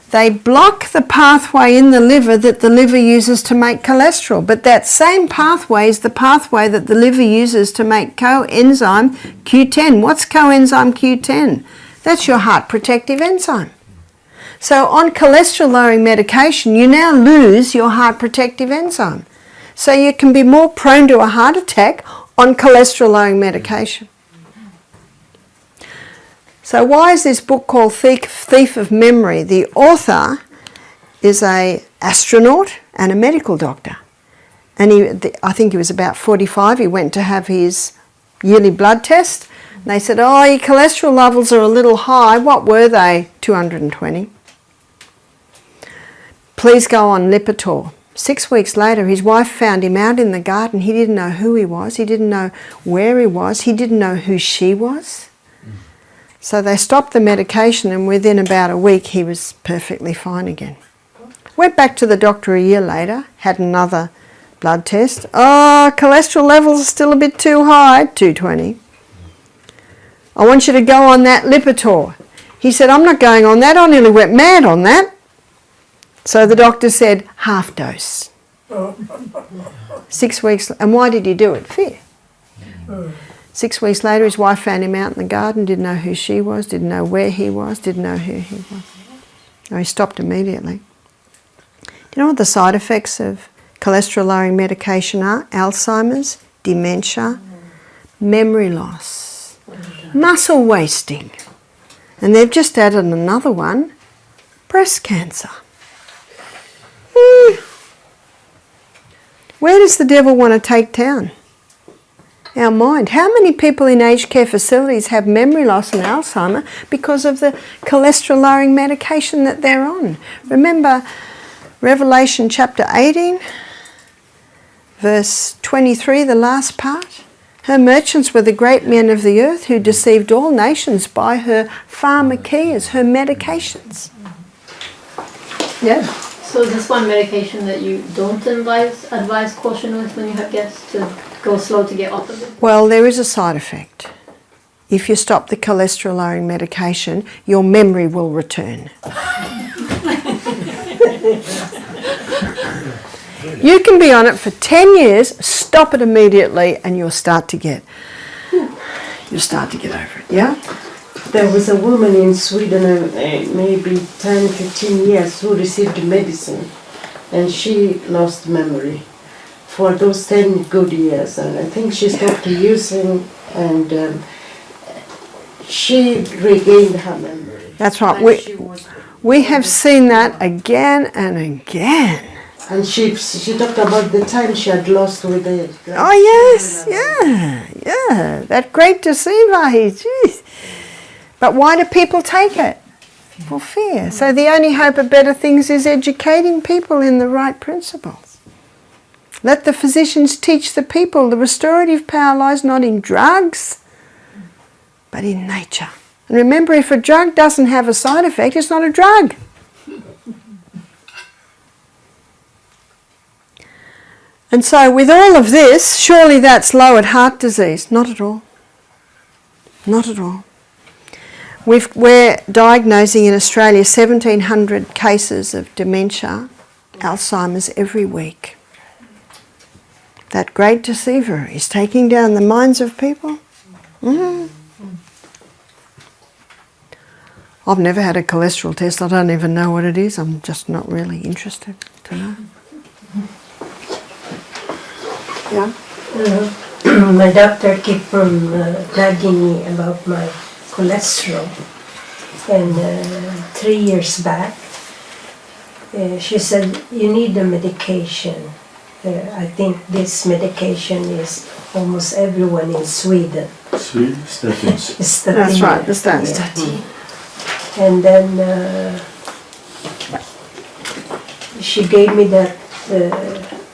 they block the pathway in the liver that the liver uses to make cholesterol. But that same pathway is the pathway that the liver uses to make coenzyme Q10. What's coenzyme Q10? That's your heart protective enzyme. So on cholesterol lowering medication, you now lose your heart protective enzyme. So you can be more prone to a heart attack on cholesterol lowering medication. So why is this book called Thief of Memory? The author is an astronaut and a medical doctor. And I think he was about 45. He went to have his yearly blood test. And they said, oh, your cholesterol levels are a little high. What were they? 220. Please go on Lipitor. 6 weeks later, his wife found him out in the garden. He didn't know who he was. He didn't know where he was. He didn't know who she was. So they stopped the medication, and within about a week he was perfectly fine again. Went back to the doctor a year later, had another blood test. Oh, cholesterol levels are still a bit too high, 220. I want you to go on that Lipitor. He said, I'm not going on that, I nearly went mad on that. So the doctor said, half dose. 6 weeks, and why did he do it? Fear. 6 weeks later, his wife found him out in the garden, didn't know who she was, didn't know where he was, didn't know who he was. No, he stopped immediately. Do you know what the side effects of cholesterol lowering medication are? Alzheimer's, dementia, memory loss, muscle wasting. And they've just added another one, breast cancer. Where does the devil want to take town? Our mind. How many people in aged care facilities have memory loss and Alzheimer because of the cholesterol lowering medication that they're on? Remember Revelation chapter 18, verse 23, the last part? Her merchants were the great men of the earth who deceived all nations by her pharmakeas, her medications. Yeah.
So is this one medication that you don't advise caution with when you have guests, to go slow to get off of it?
Well, there is a side effect. If you stop the cholesterol lowering medication, your memory will return. You can be on it for 10 years, stop it immediately, and you'll start to get over it. Yeah?
There was a woman in Sweden, maybe 10, 15 years, who received medicine, and she lost memory for those 10 good years. And I think she stopped using, and she regained her memory.
That's right. We have seen that again and again.
And she talked about the time she had lost with it.
Oh yes, yeah. That great deceiver, geez. But why do people take it? For fear. So the only hope of better things is educating people in the right principles. Let the physicians teach the people the restorative power lies not in drugs, but in nature. And remember, if a drug doesn't have a side effect, it's not a drug. And so with all of this, surely that's lowered heart disease. Not at all. Not at all. We're diagnosing in Australia 1,700 cases of dementia, Alzheimer's every week. That great deceiver is taking down the minds of people. I've never had a cholesterol test. I don't even know what it is. I'm just not really interested to know. Yeah.
My doctor kept on nagging me about my cholesterol, and 3 years back she said, you need a medication. I think this medication is almost everyone in Sweden.
Statins.
That's right, the statins.
Yeah. And then she gave me that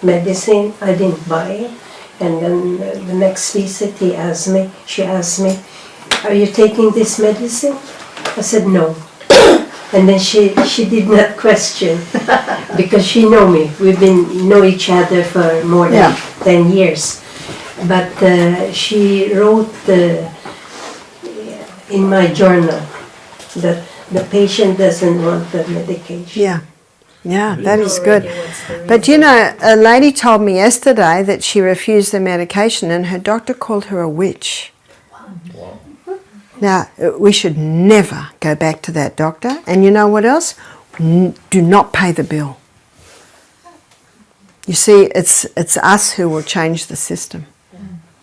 medicine. I didn't buy it. And then the next visit she asked me, are you taking this medicine? I said no. And then she did not question, because she know me. We've know each other for more than 10 years. But she wrote in my journal that the patient doesn't want the medication.
Yeah, that is good. But you know, a lady told me yesterday that she refused the medication and her doctor called her a witch. Now, we should never go back to that doctor. And you know what else? Do not pay the bill. You see, it's us who will change the system.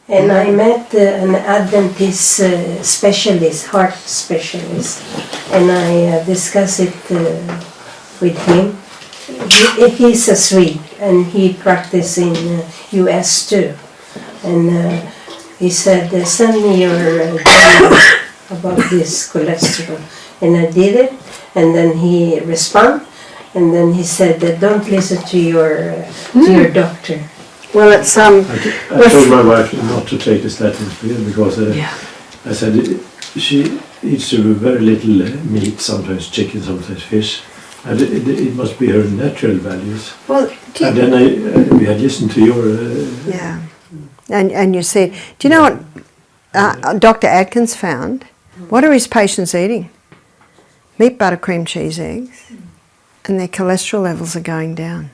And I met an Adventist specialist, heart specialist, and I discussed it with him. He's a Swede, and he practiced in US too. And he said, send me your about this cholesterol. And I did it, and then he responded, and then he said, don't listen to your doctor.
Well, it's
I told my wife not to take the statins because I said she eats very little meat, sometimes chicken, sometimes fish, and it must be her natural values.
Well,
and then we had listened to your
and you said, do you know what Dr. Atkins found? What are his patients eating? Meat, butter, cream, cheese, eggs, and their cholesterol levels are going down.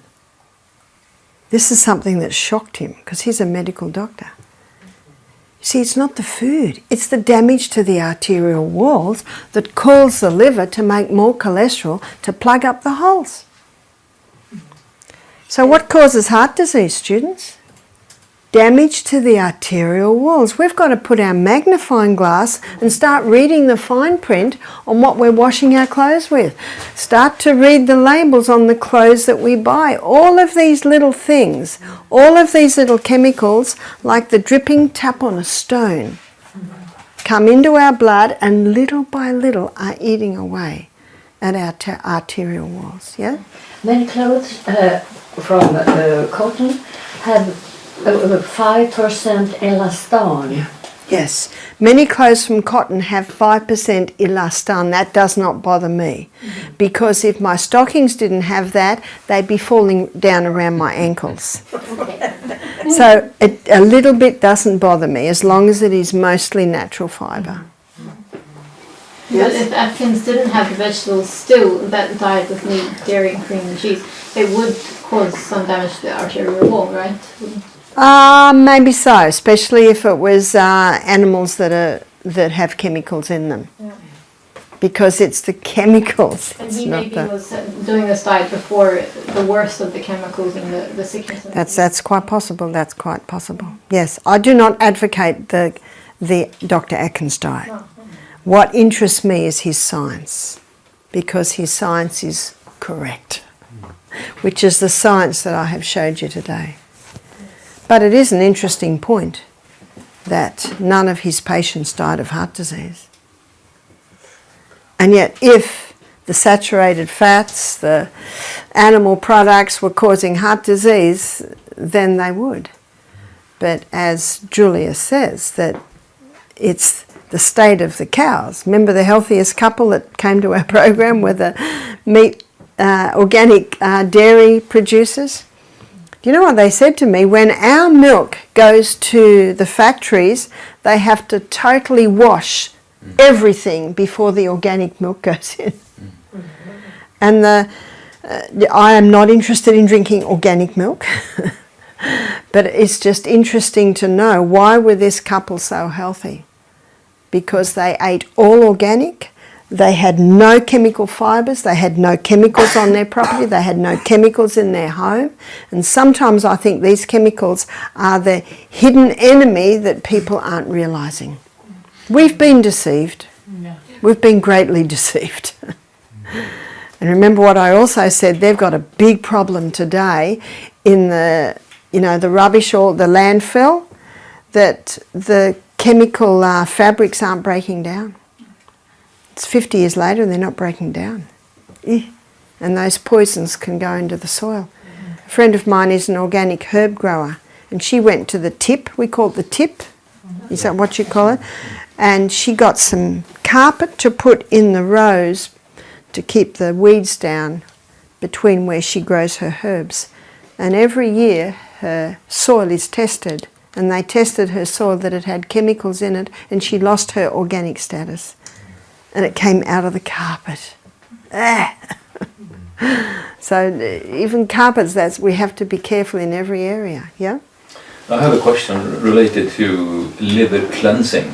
This is something that shocked him, because he's a medical doctor. You see, it's not the food, it's the damage to the arterial walls that causes the liver to make more cholesterol to plug up the holes. So what causes heart disease, students? Damage to the arterial walls. We've got to put our magnifying glass and start reading the fine print on what we're washing our clothes with. Start to read the labels on the clothes that we buy. All of these little things, all of these little chemicals, like the dripping tap on a stone, come into our blood and little by little are eating away at our arterial walls. Yeah?
Many clothes from cotton have
5% elastan.
Yes. Many clothes from cotton have 5% elastan. That does not bother me. Because if my stockings didn't have that, they'd be falling down around my ankles. So a little bit doesn't bother me as long as it is mostly natural fibre.
But if Atkins didn't have the vegetables still, that diet with meat, dairy, cream and cheese, it would cause some damage to the arterial wall, right?
Maybe so, especially if it was animals that have chemicals in them.
Yeah.
Because it's the chemicals.
And he maybe was doing this diet before the worst of the chemicals and the sickness.
That's quite possible. That's quite possible. Yes, I do not advocate the Dr. Atkins diet.
Oh.
What interests me is his science, because his science is correct, which is the science that I have showed you today. But it is an interesting point that none of his patients died of heart disease. And yet if the saturated fats, the animal products were causing heart disease, then they would. But as Julia says, that it's the state of the cows. Remember the healthiest couple that came to our program were the meat, organic dairy producers? Do you know what they said to me? When our milk goes to the factories, they have to totally wash everything before the organic milk goes in. And I am not interested in drinking organic milk, but it's just interesting to know, why were this couple so healthy? Because they ate all organic, they had no chemical fibres, they had no chemicals on their property, they had no chemicals in their home. And sometimes I think these chemicals are the hidden enemy that people aren't realising. We've been deceived. We've been greatly deceived. And remember what I also said, they've got a big problem today in the rubbish or the landfill, that the chemical fabrics aren't breaking down. It's 50 years later and they're not breaking down. And those poisons can go into the soil. A friend of mine is an organic herb grower, and she went to the tip, we call it the tip, is that what you call it? And she got some carpet to put in the rows to keep the weeds down between where she grows her herbs. And every year her soil is tested, and they tested her soil that it had chemicals in it, and she lost her organic status. And it came out of the carpet. So even carpets, we have to be careful in every area, yeah?
I have a question related to liver cleansing.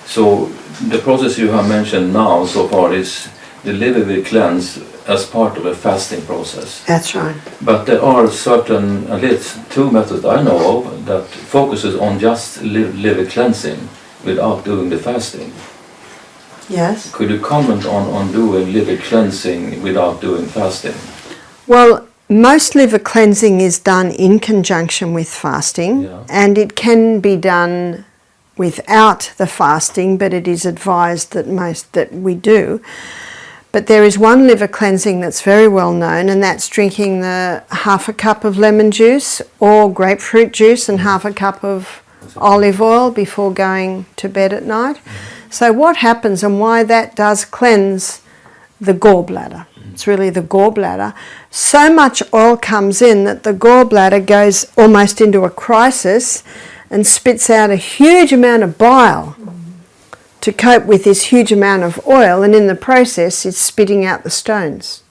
So the process you have mentioned now so far is the liver will cleanse as part of a fasting process.
That's right.
But there are certain, at least two methods I know of, that focuses on just liver cleansing without doing the fasting.
Yes.
Could you comment on doing liver cleansing without doing fasting?
Well, most liver cleansing is done in conjunction with fasting, and it can be done without the fasting, but it is advised that we do. But there is one liver cleansing that's very well known, and that's drinking the half a cup of lemon juice or grapefruit juice and half a cup of olive oil before going to bed at night. So what happens and why that does cleanse the gallbladder, it's really the gallbladder, so much oil comes in that the gallbladder goes almost into a crisis and spits out a huge amount of bile to cope with this huge amount of oil, and in the process it's spitting out the stones.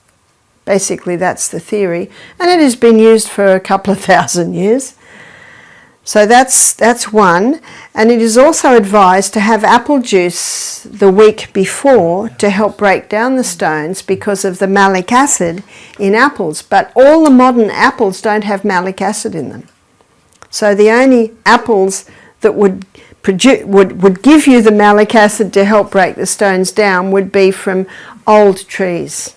Basically that's the theory, and it has been used for a couple of thousand years. So that's one, and it is also advised to have apple juice the week before to help break down the stones because of the malic acid in apples. But all the modern apples don't have malic acid in them. So the only apples that would give you the malic acid to help break the stones down would be from old trees.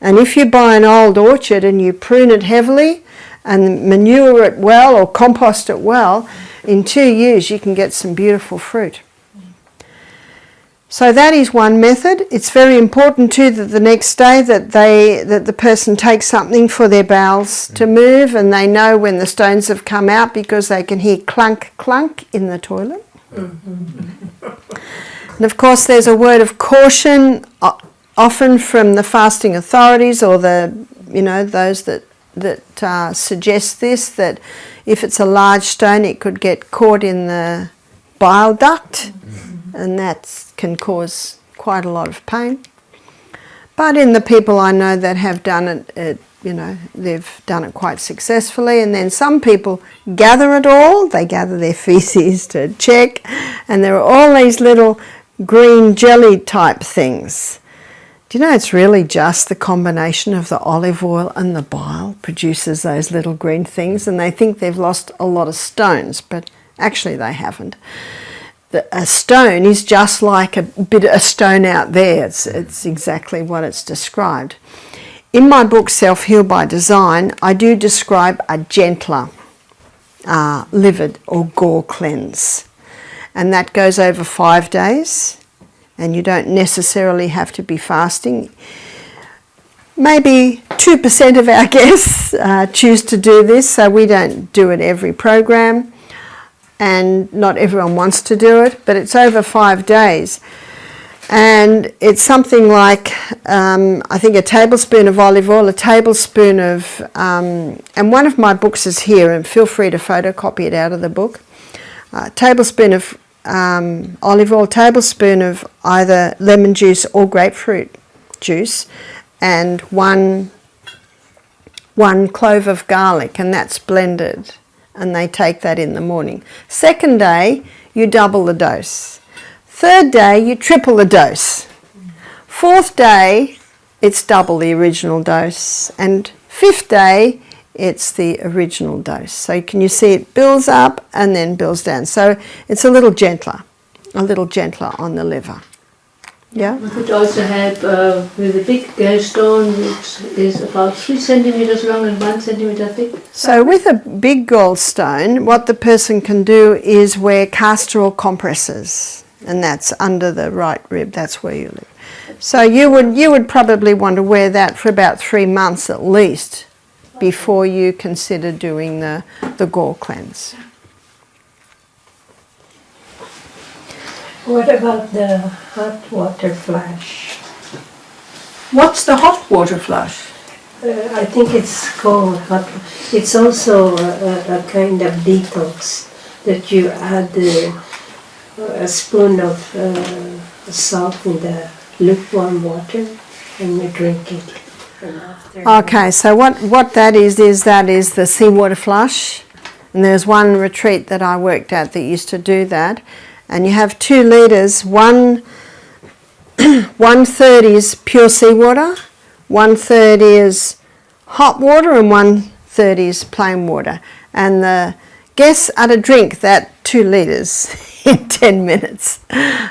And if you buy an old orchard and you prune it heavily and manure it well or compost it well, in 2 years you can get some beautiful fruit. So that is one method. It's very important too that the next day that the person takes something for their bowels to move, and they know when the stones have come out because they can hear clunk clunk in the toilet. And of course there's a word of caution often from the fasting authorities or those that suggest this, that if it's a large stone it could get caught in the bile duct, and that can cause quite a lot of pain. But in the people I know that have done it, they've done it quite successfully. And then some people gather it all. They gather their feces to check, and there are all these little green jelly type things. Do you know it's really just the combination of the olive oil and the bile produces those little green things, and they think they've lost a lot of stones, but actually they haven't. A stone is just like a stone out there. It's exactly what it's described. In my book Self-Heal by Design, I do describe a gentler liver or gore cleanse, and that goes over 5 days, and you don't necessarily have to be fasting. Maybe 2% of our guests choose to do this, so we don't do it every program. And not everyone wants to do it, but it's over 5 days. And it's something like, I think, a tablespoon of olive oil, a tablespoon of, and one of my books is here, and feel free to photocopy it out of the book. Tablespoon of olive oil, tablespoon of either lemon juice or grapefruit juice, and one clove of garlic, and that's blended. And they take that in the morning. Second day, you double the dose. Third day, you triple the dose. Fourth day, it's double the original dose. And fifth day, it's the original dose. So can you see it builds up and then builds down. So it's a little gentler on the liver. Yeah?
We could also help with a big gallstone, which is about 3 centimeters long and 1 centimeter thick.
So with a big gallstone, what the person can do is wear castor oil compresses, and that's under the right rib. That's where you live. So you would probably want to wear that for about 3 months at least before you consider doing the gall cleanse.
What about the hot water flush?
What's the hot water flush?
I think it's called hot. It's also a kind of detox that you add a spoon of salt in the lukewarm water and you drink it.
Okay, so what that is the seawater flush. And there's one retreat that I worked at that used to do that. And you have 2 litres, 1/3 is pure seawater, 1/3 is hot water, and 1/3 is plain water. And the guests are to drink that 2 litres in 10 minutes,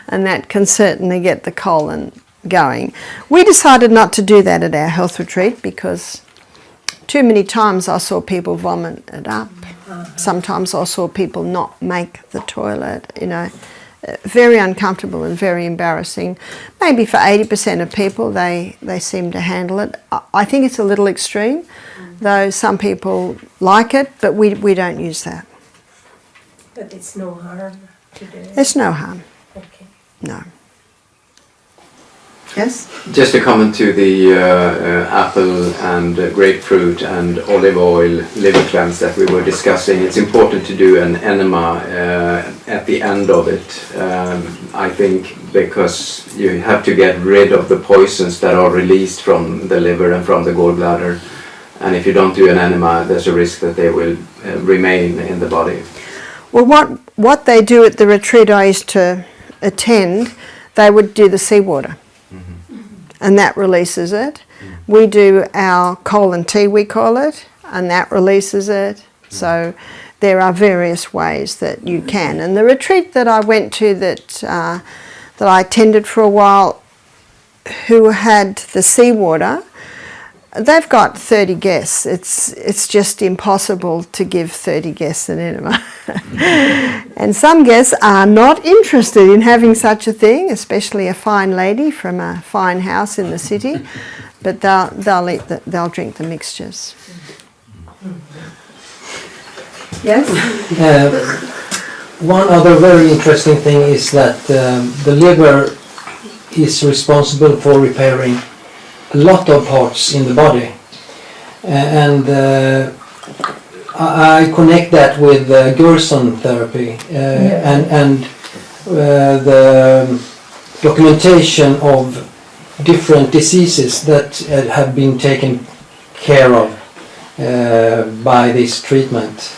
and that can certainly get the colon going. We decided not to do that at our health retreat because too many times I saw people vomit it up. Sometimes I saw people not make the toilet, very uncomfortable and very embarrassing. Maybe for 80% of people they seem to handle it. I think it's a little extreme, though some people like it, but we don't use that.
But it's no harm to do it?
There's no harm.
Okay.
No. Yes?
Just a comment to the apple and grapefruit and olive oil liver cleanse that we were discussing. It's important to do an enema at the end of it, I think, because you have to get rid of the poisons that are released from the liver and from the gallbladder. And if you don't do an enema, there's a risk that they will remain in the body.
Well, what they do at the retreat I used to attend, they would do the seawater. And that releases it. We do our colon tea, we call it, and that releases it. So there are various ways that you can. And the retreat that I went to that I attended for a while, who had the seawater, they've got 30 guests. It's just impossible to give 30 guests an enema. And some guests are not interested in having such a thing, especially a fine lady from a fine house in the city, but they'll drink the mixtures. Yes?
One other very interesting thing is that the liver is responsible for repairing a lot of parts in the body, and I connect that with Gerson therapy and the documentation of different diseases that have been taken care of by this treatment.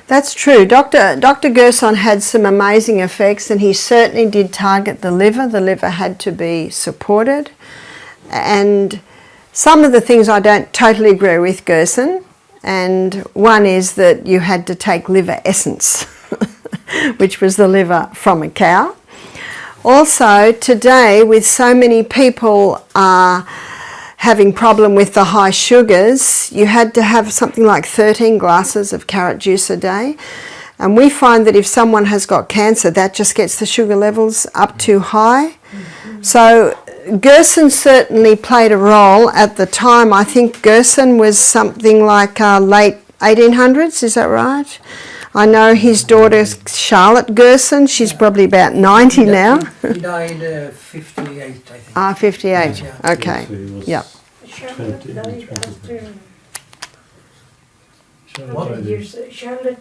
That's true. Dr. Gerson had some amazing effects, and he certainly did target the liver. The liver had to be supported. And some of the things I don't totally agree with Gerson, and one is that you had to take liver essence, which was the liver from a cow. Also, today, with so many people having problem with the high sugars, you had to have something like 13 glasses of carrot juice a day. And we find that if someone has got cancer, that just gets the sugar levels up too high. So Gerson certainly played a role at the time. I think Gerson was something like late 1800s, is that right? I know his daughter Charlotte Gerson, she's probably about 90 now.
He died 58, I think.
58,
Yeah.
okay, yep.
Charlotte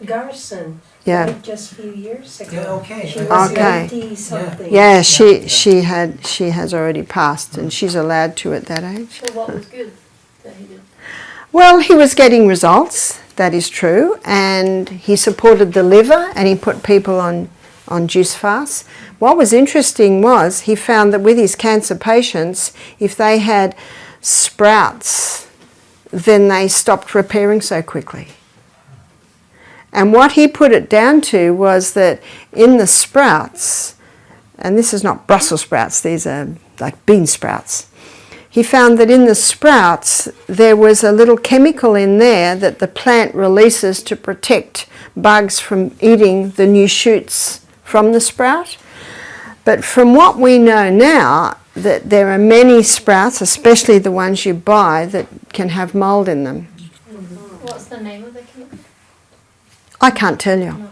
Garson.
Yeah.
Just a few years ago.
Yeah, okay.
She was
Okay.
90 something.
Yeah, she has already passed, and she's allowed to at that age.
So what was good that he did?
Well, he was getting results, that is true, and he supported the liver, and he put people on juice fasts. What was interesting was he found that with his cancer patients, if they had sprouts, then they stopped repairing so quickly. And what he put it down to was that in the sprouts, and this is not Brussels sprouts, these are like bean sprouts, he found that in the sprouts there was a little chemical in there that the plant releases to protect bugs from eating the new shoots from the sprout. But from what we know now, that there are many sprouts, especially the ones you buy, that can have mould in them.
What's the name of the chemical?
I can't tell you.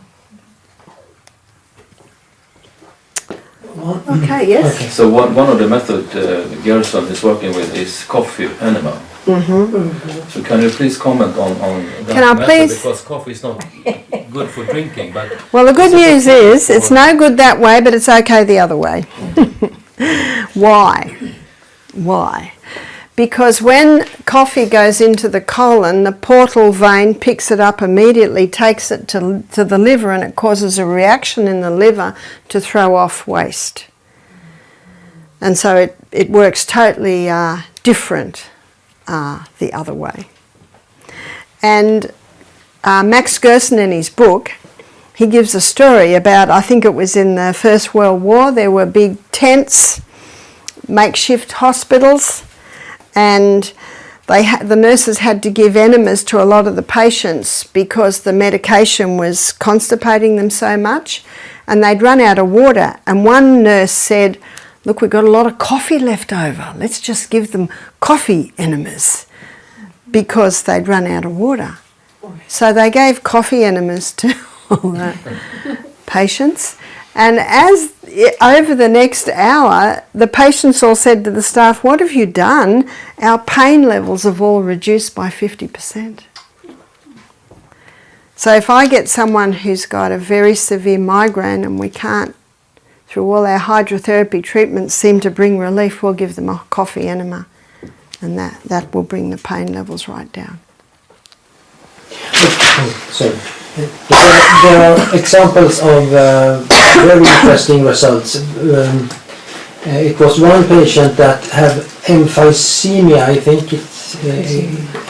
Okay, yes.
Okay.
So one of the methods Gerson is working with is coffee enema. So can you please comment on that
Can I
method?
please?
Because coffee is not good for drinking. But
Well, the good news is it's no good that way, but it's okay the other way. Why? Why? Because when coffee goes into the colon, the portal vein picks it up immediately, takes it to the liver, and it causes a reaction in the liver to throw off waste. And so it works totally different the other way. And Max Gerson, in his book, he gives a story about, I think it was in the First World War, there were big tents, makeshift hospitals, and the nurses had to give enemas to a lot of the patients because the medication was constipating them so much, and they'd run out of water. And one nurse said, "Look, we've got a lot of coffee left over. Let's just give them coffee enemas," because they'd run out of water. So they gave coffee enemas to all the patients. And as over the next hour, the patients all said to the staff, "What have you done? Our pain levels have all reduced by 50%. So if I get someone who's got a very severe migraine and we can't, through all our hydrotherapy treatments, seem to bring relief, we'll give them a coffee enema, and that will bring the pain levels right down.
Sorry. There are examples of very interesting results. It was one patient that had emphysema, I think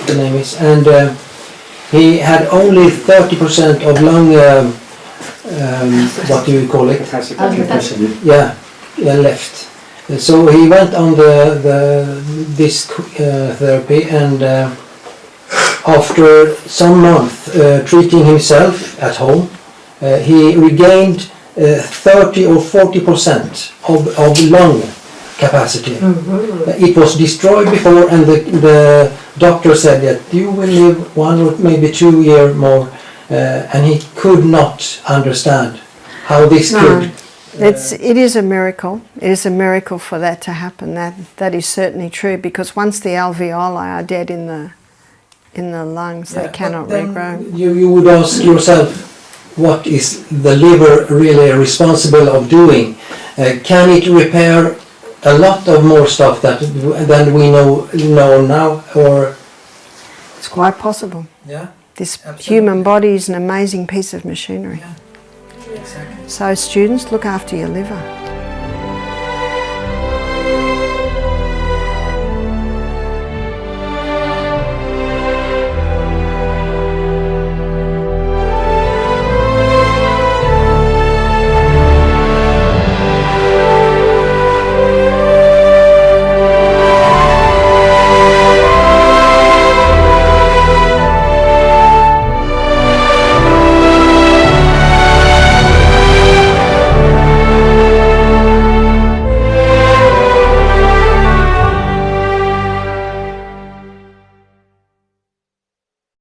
the name is, and he had only 30% of lung, what do you call it?
Capacity.
Yeah, left. So he went on this therapy, and after some months treating himself at home, he regained 30 or 40% of lung capacity. It was destroyed before, and the doctor said that you will live 1 or maybe 2 years more, and he could not understand how this could.
It is a miracle. It is a miracle for that to happen. That is certainly true, because once the alveoli are dead in the lungs, they cannot regrow.
You would ask yourself, what is the liver really responsible of doing? Can it repair a lot of more stuff than we know now, or?
It's quite possible.
Yeah.
This human body is an amazing piece of machinery.
Yeah. Exactly.
So students, look after your liver.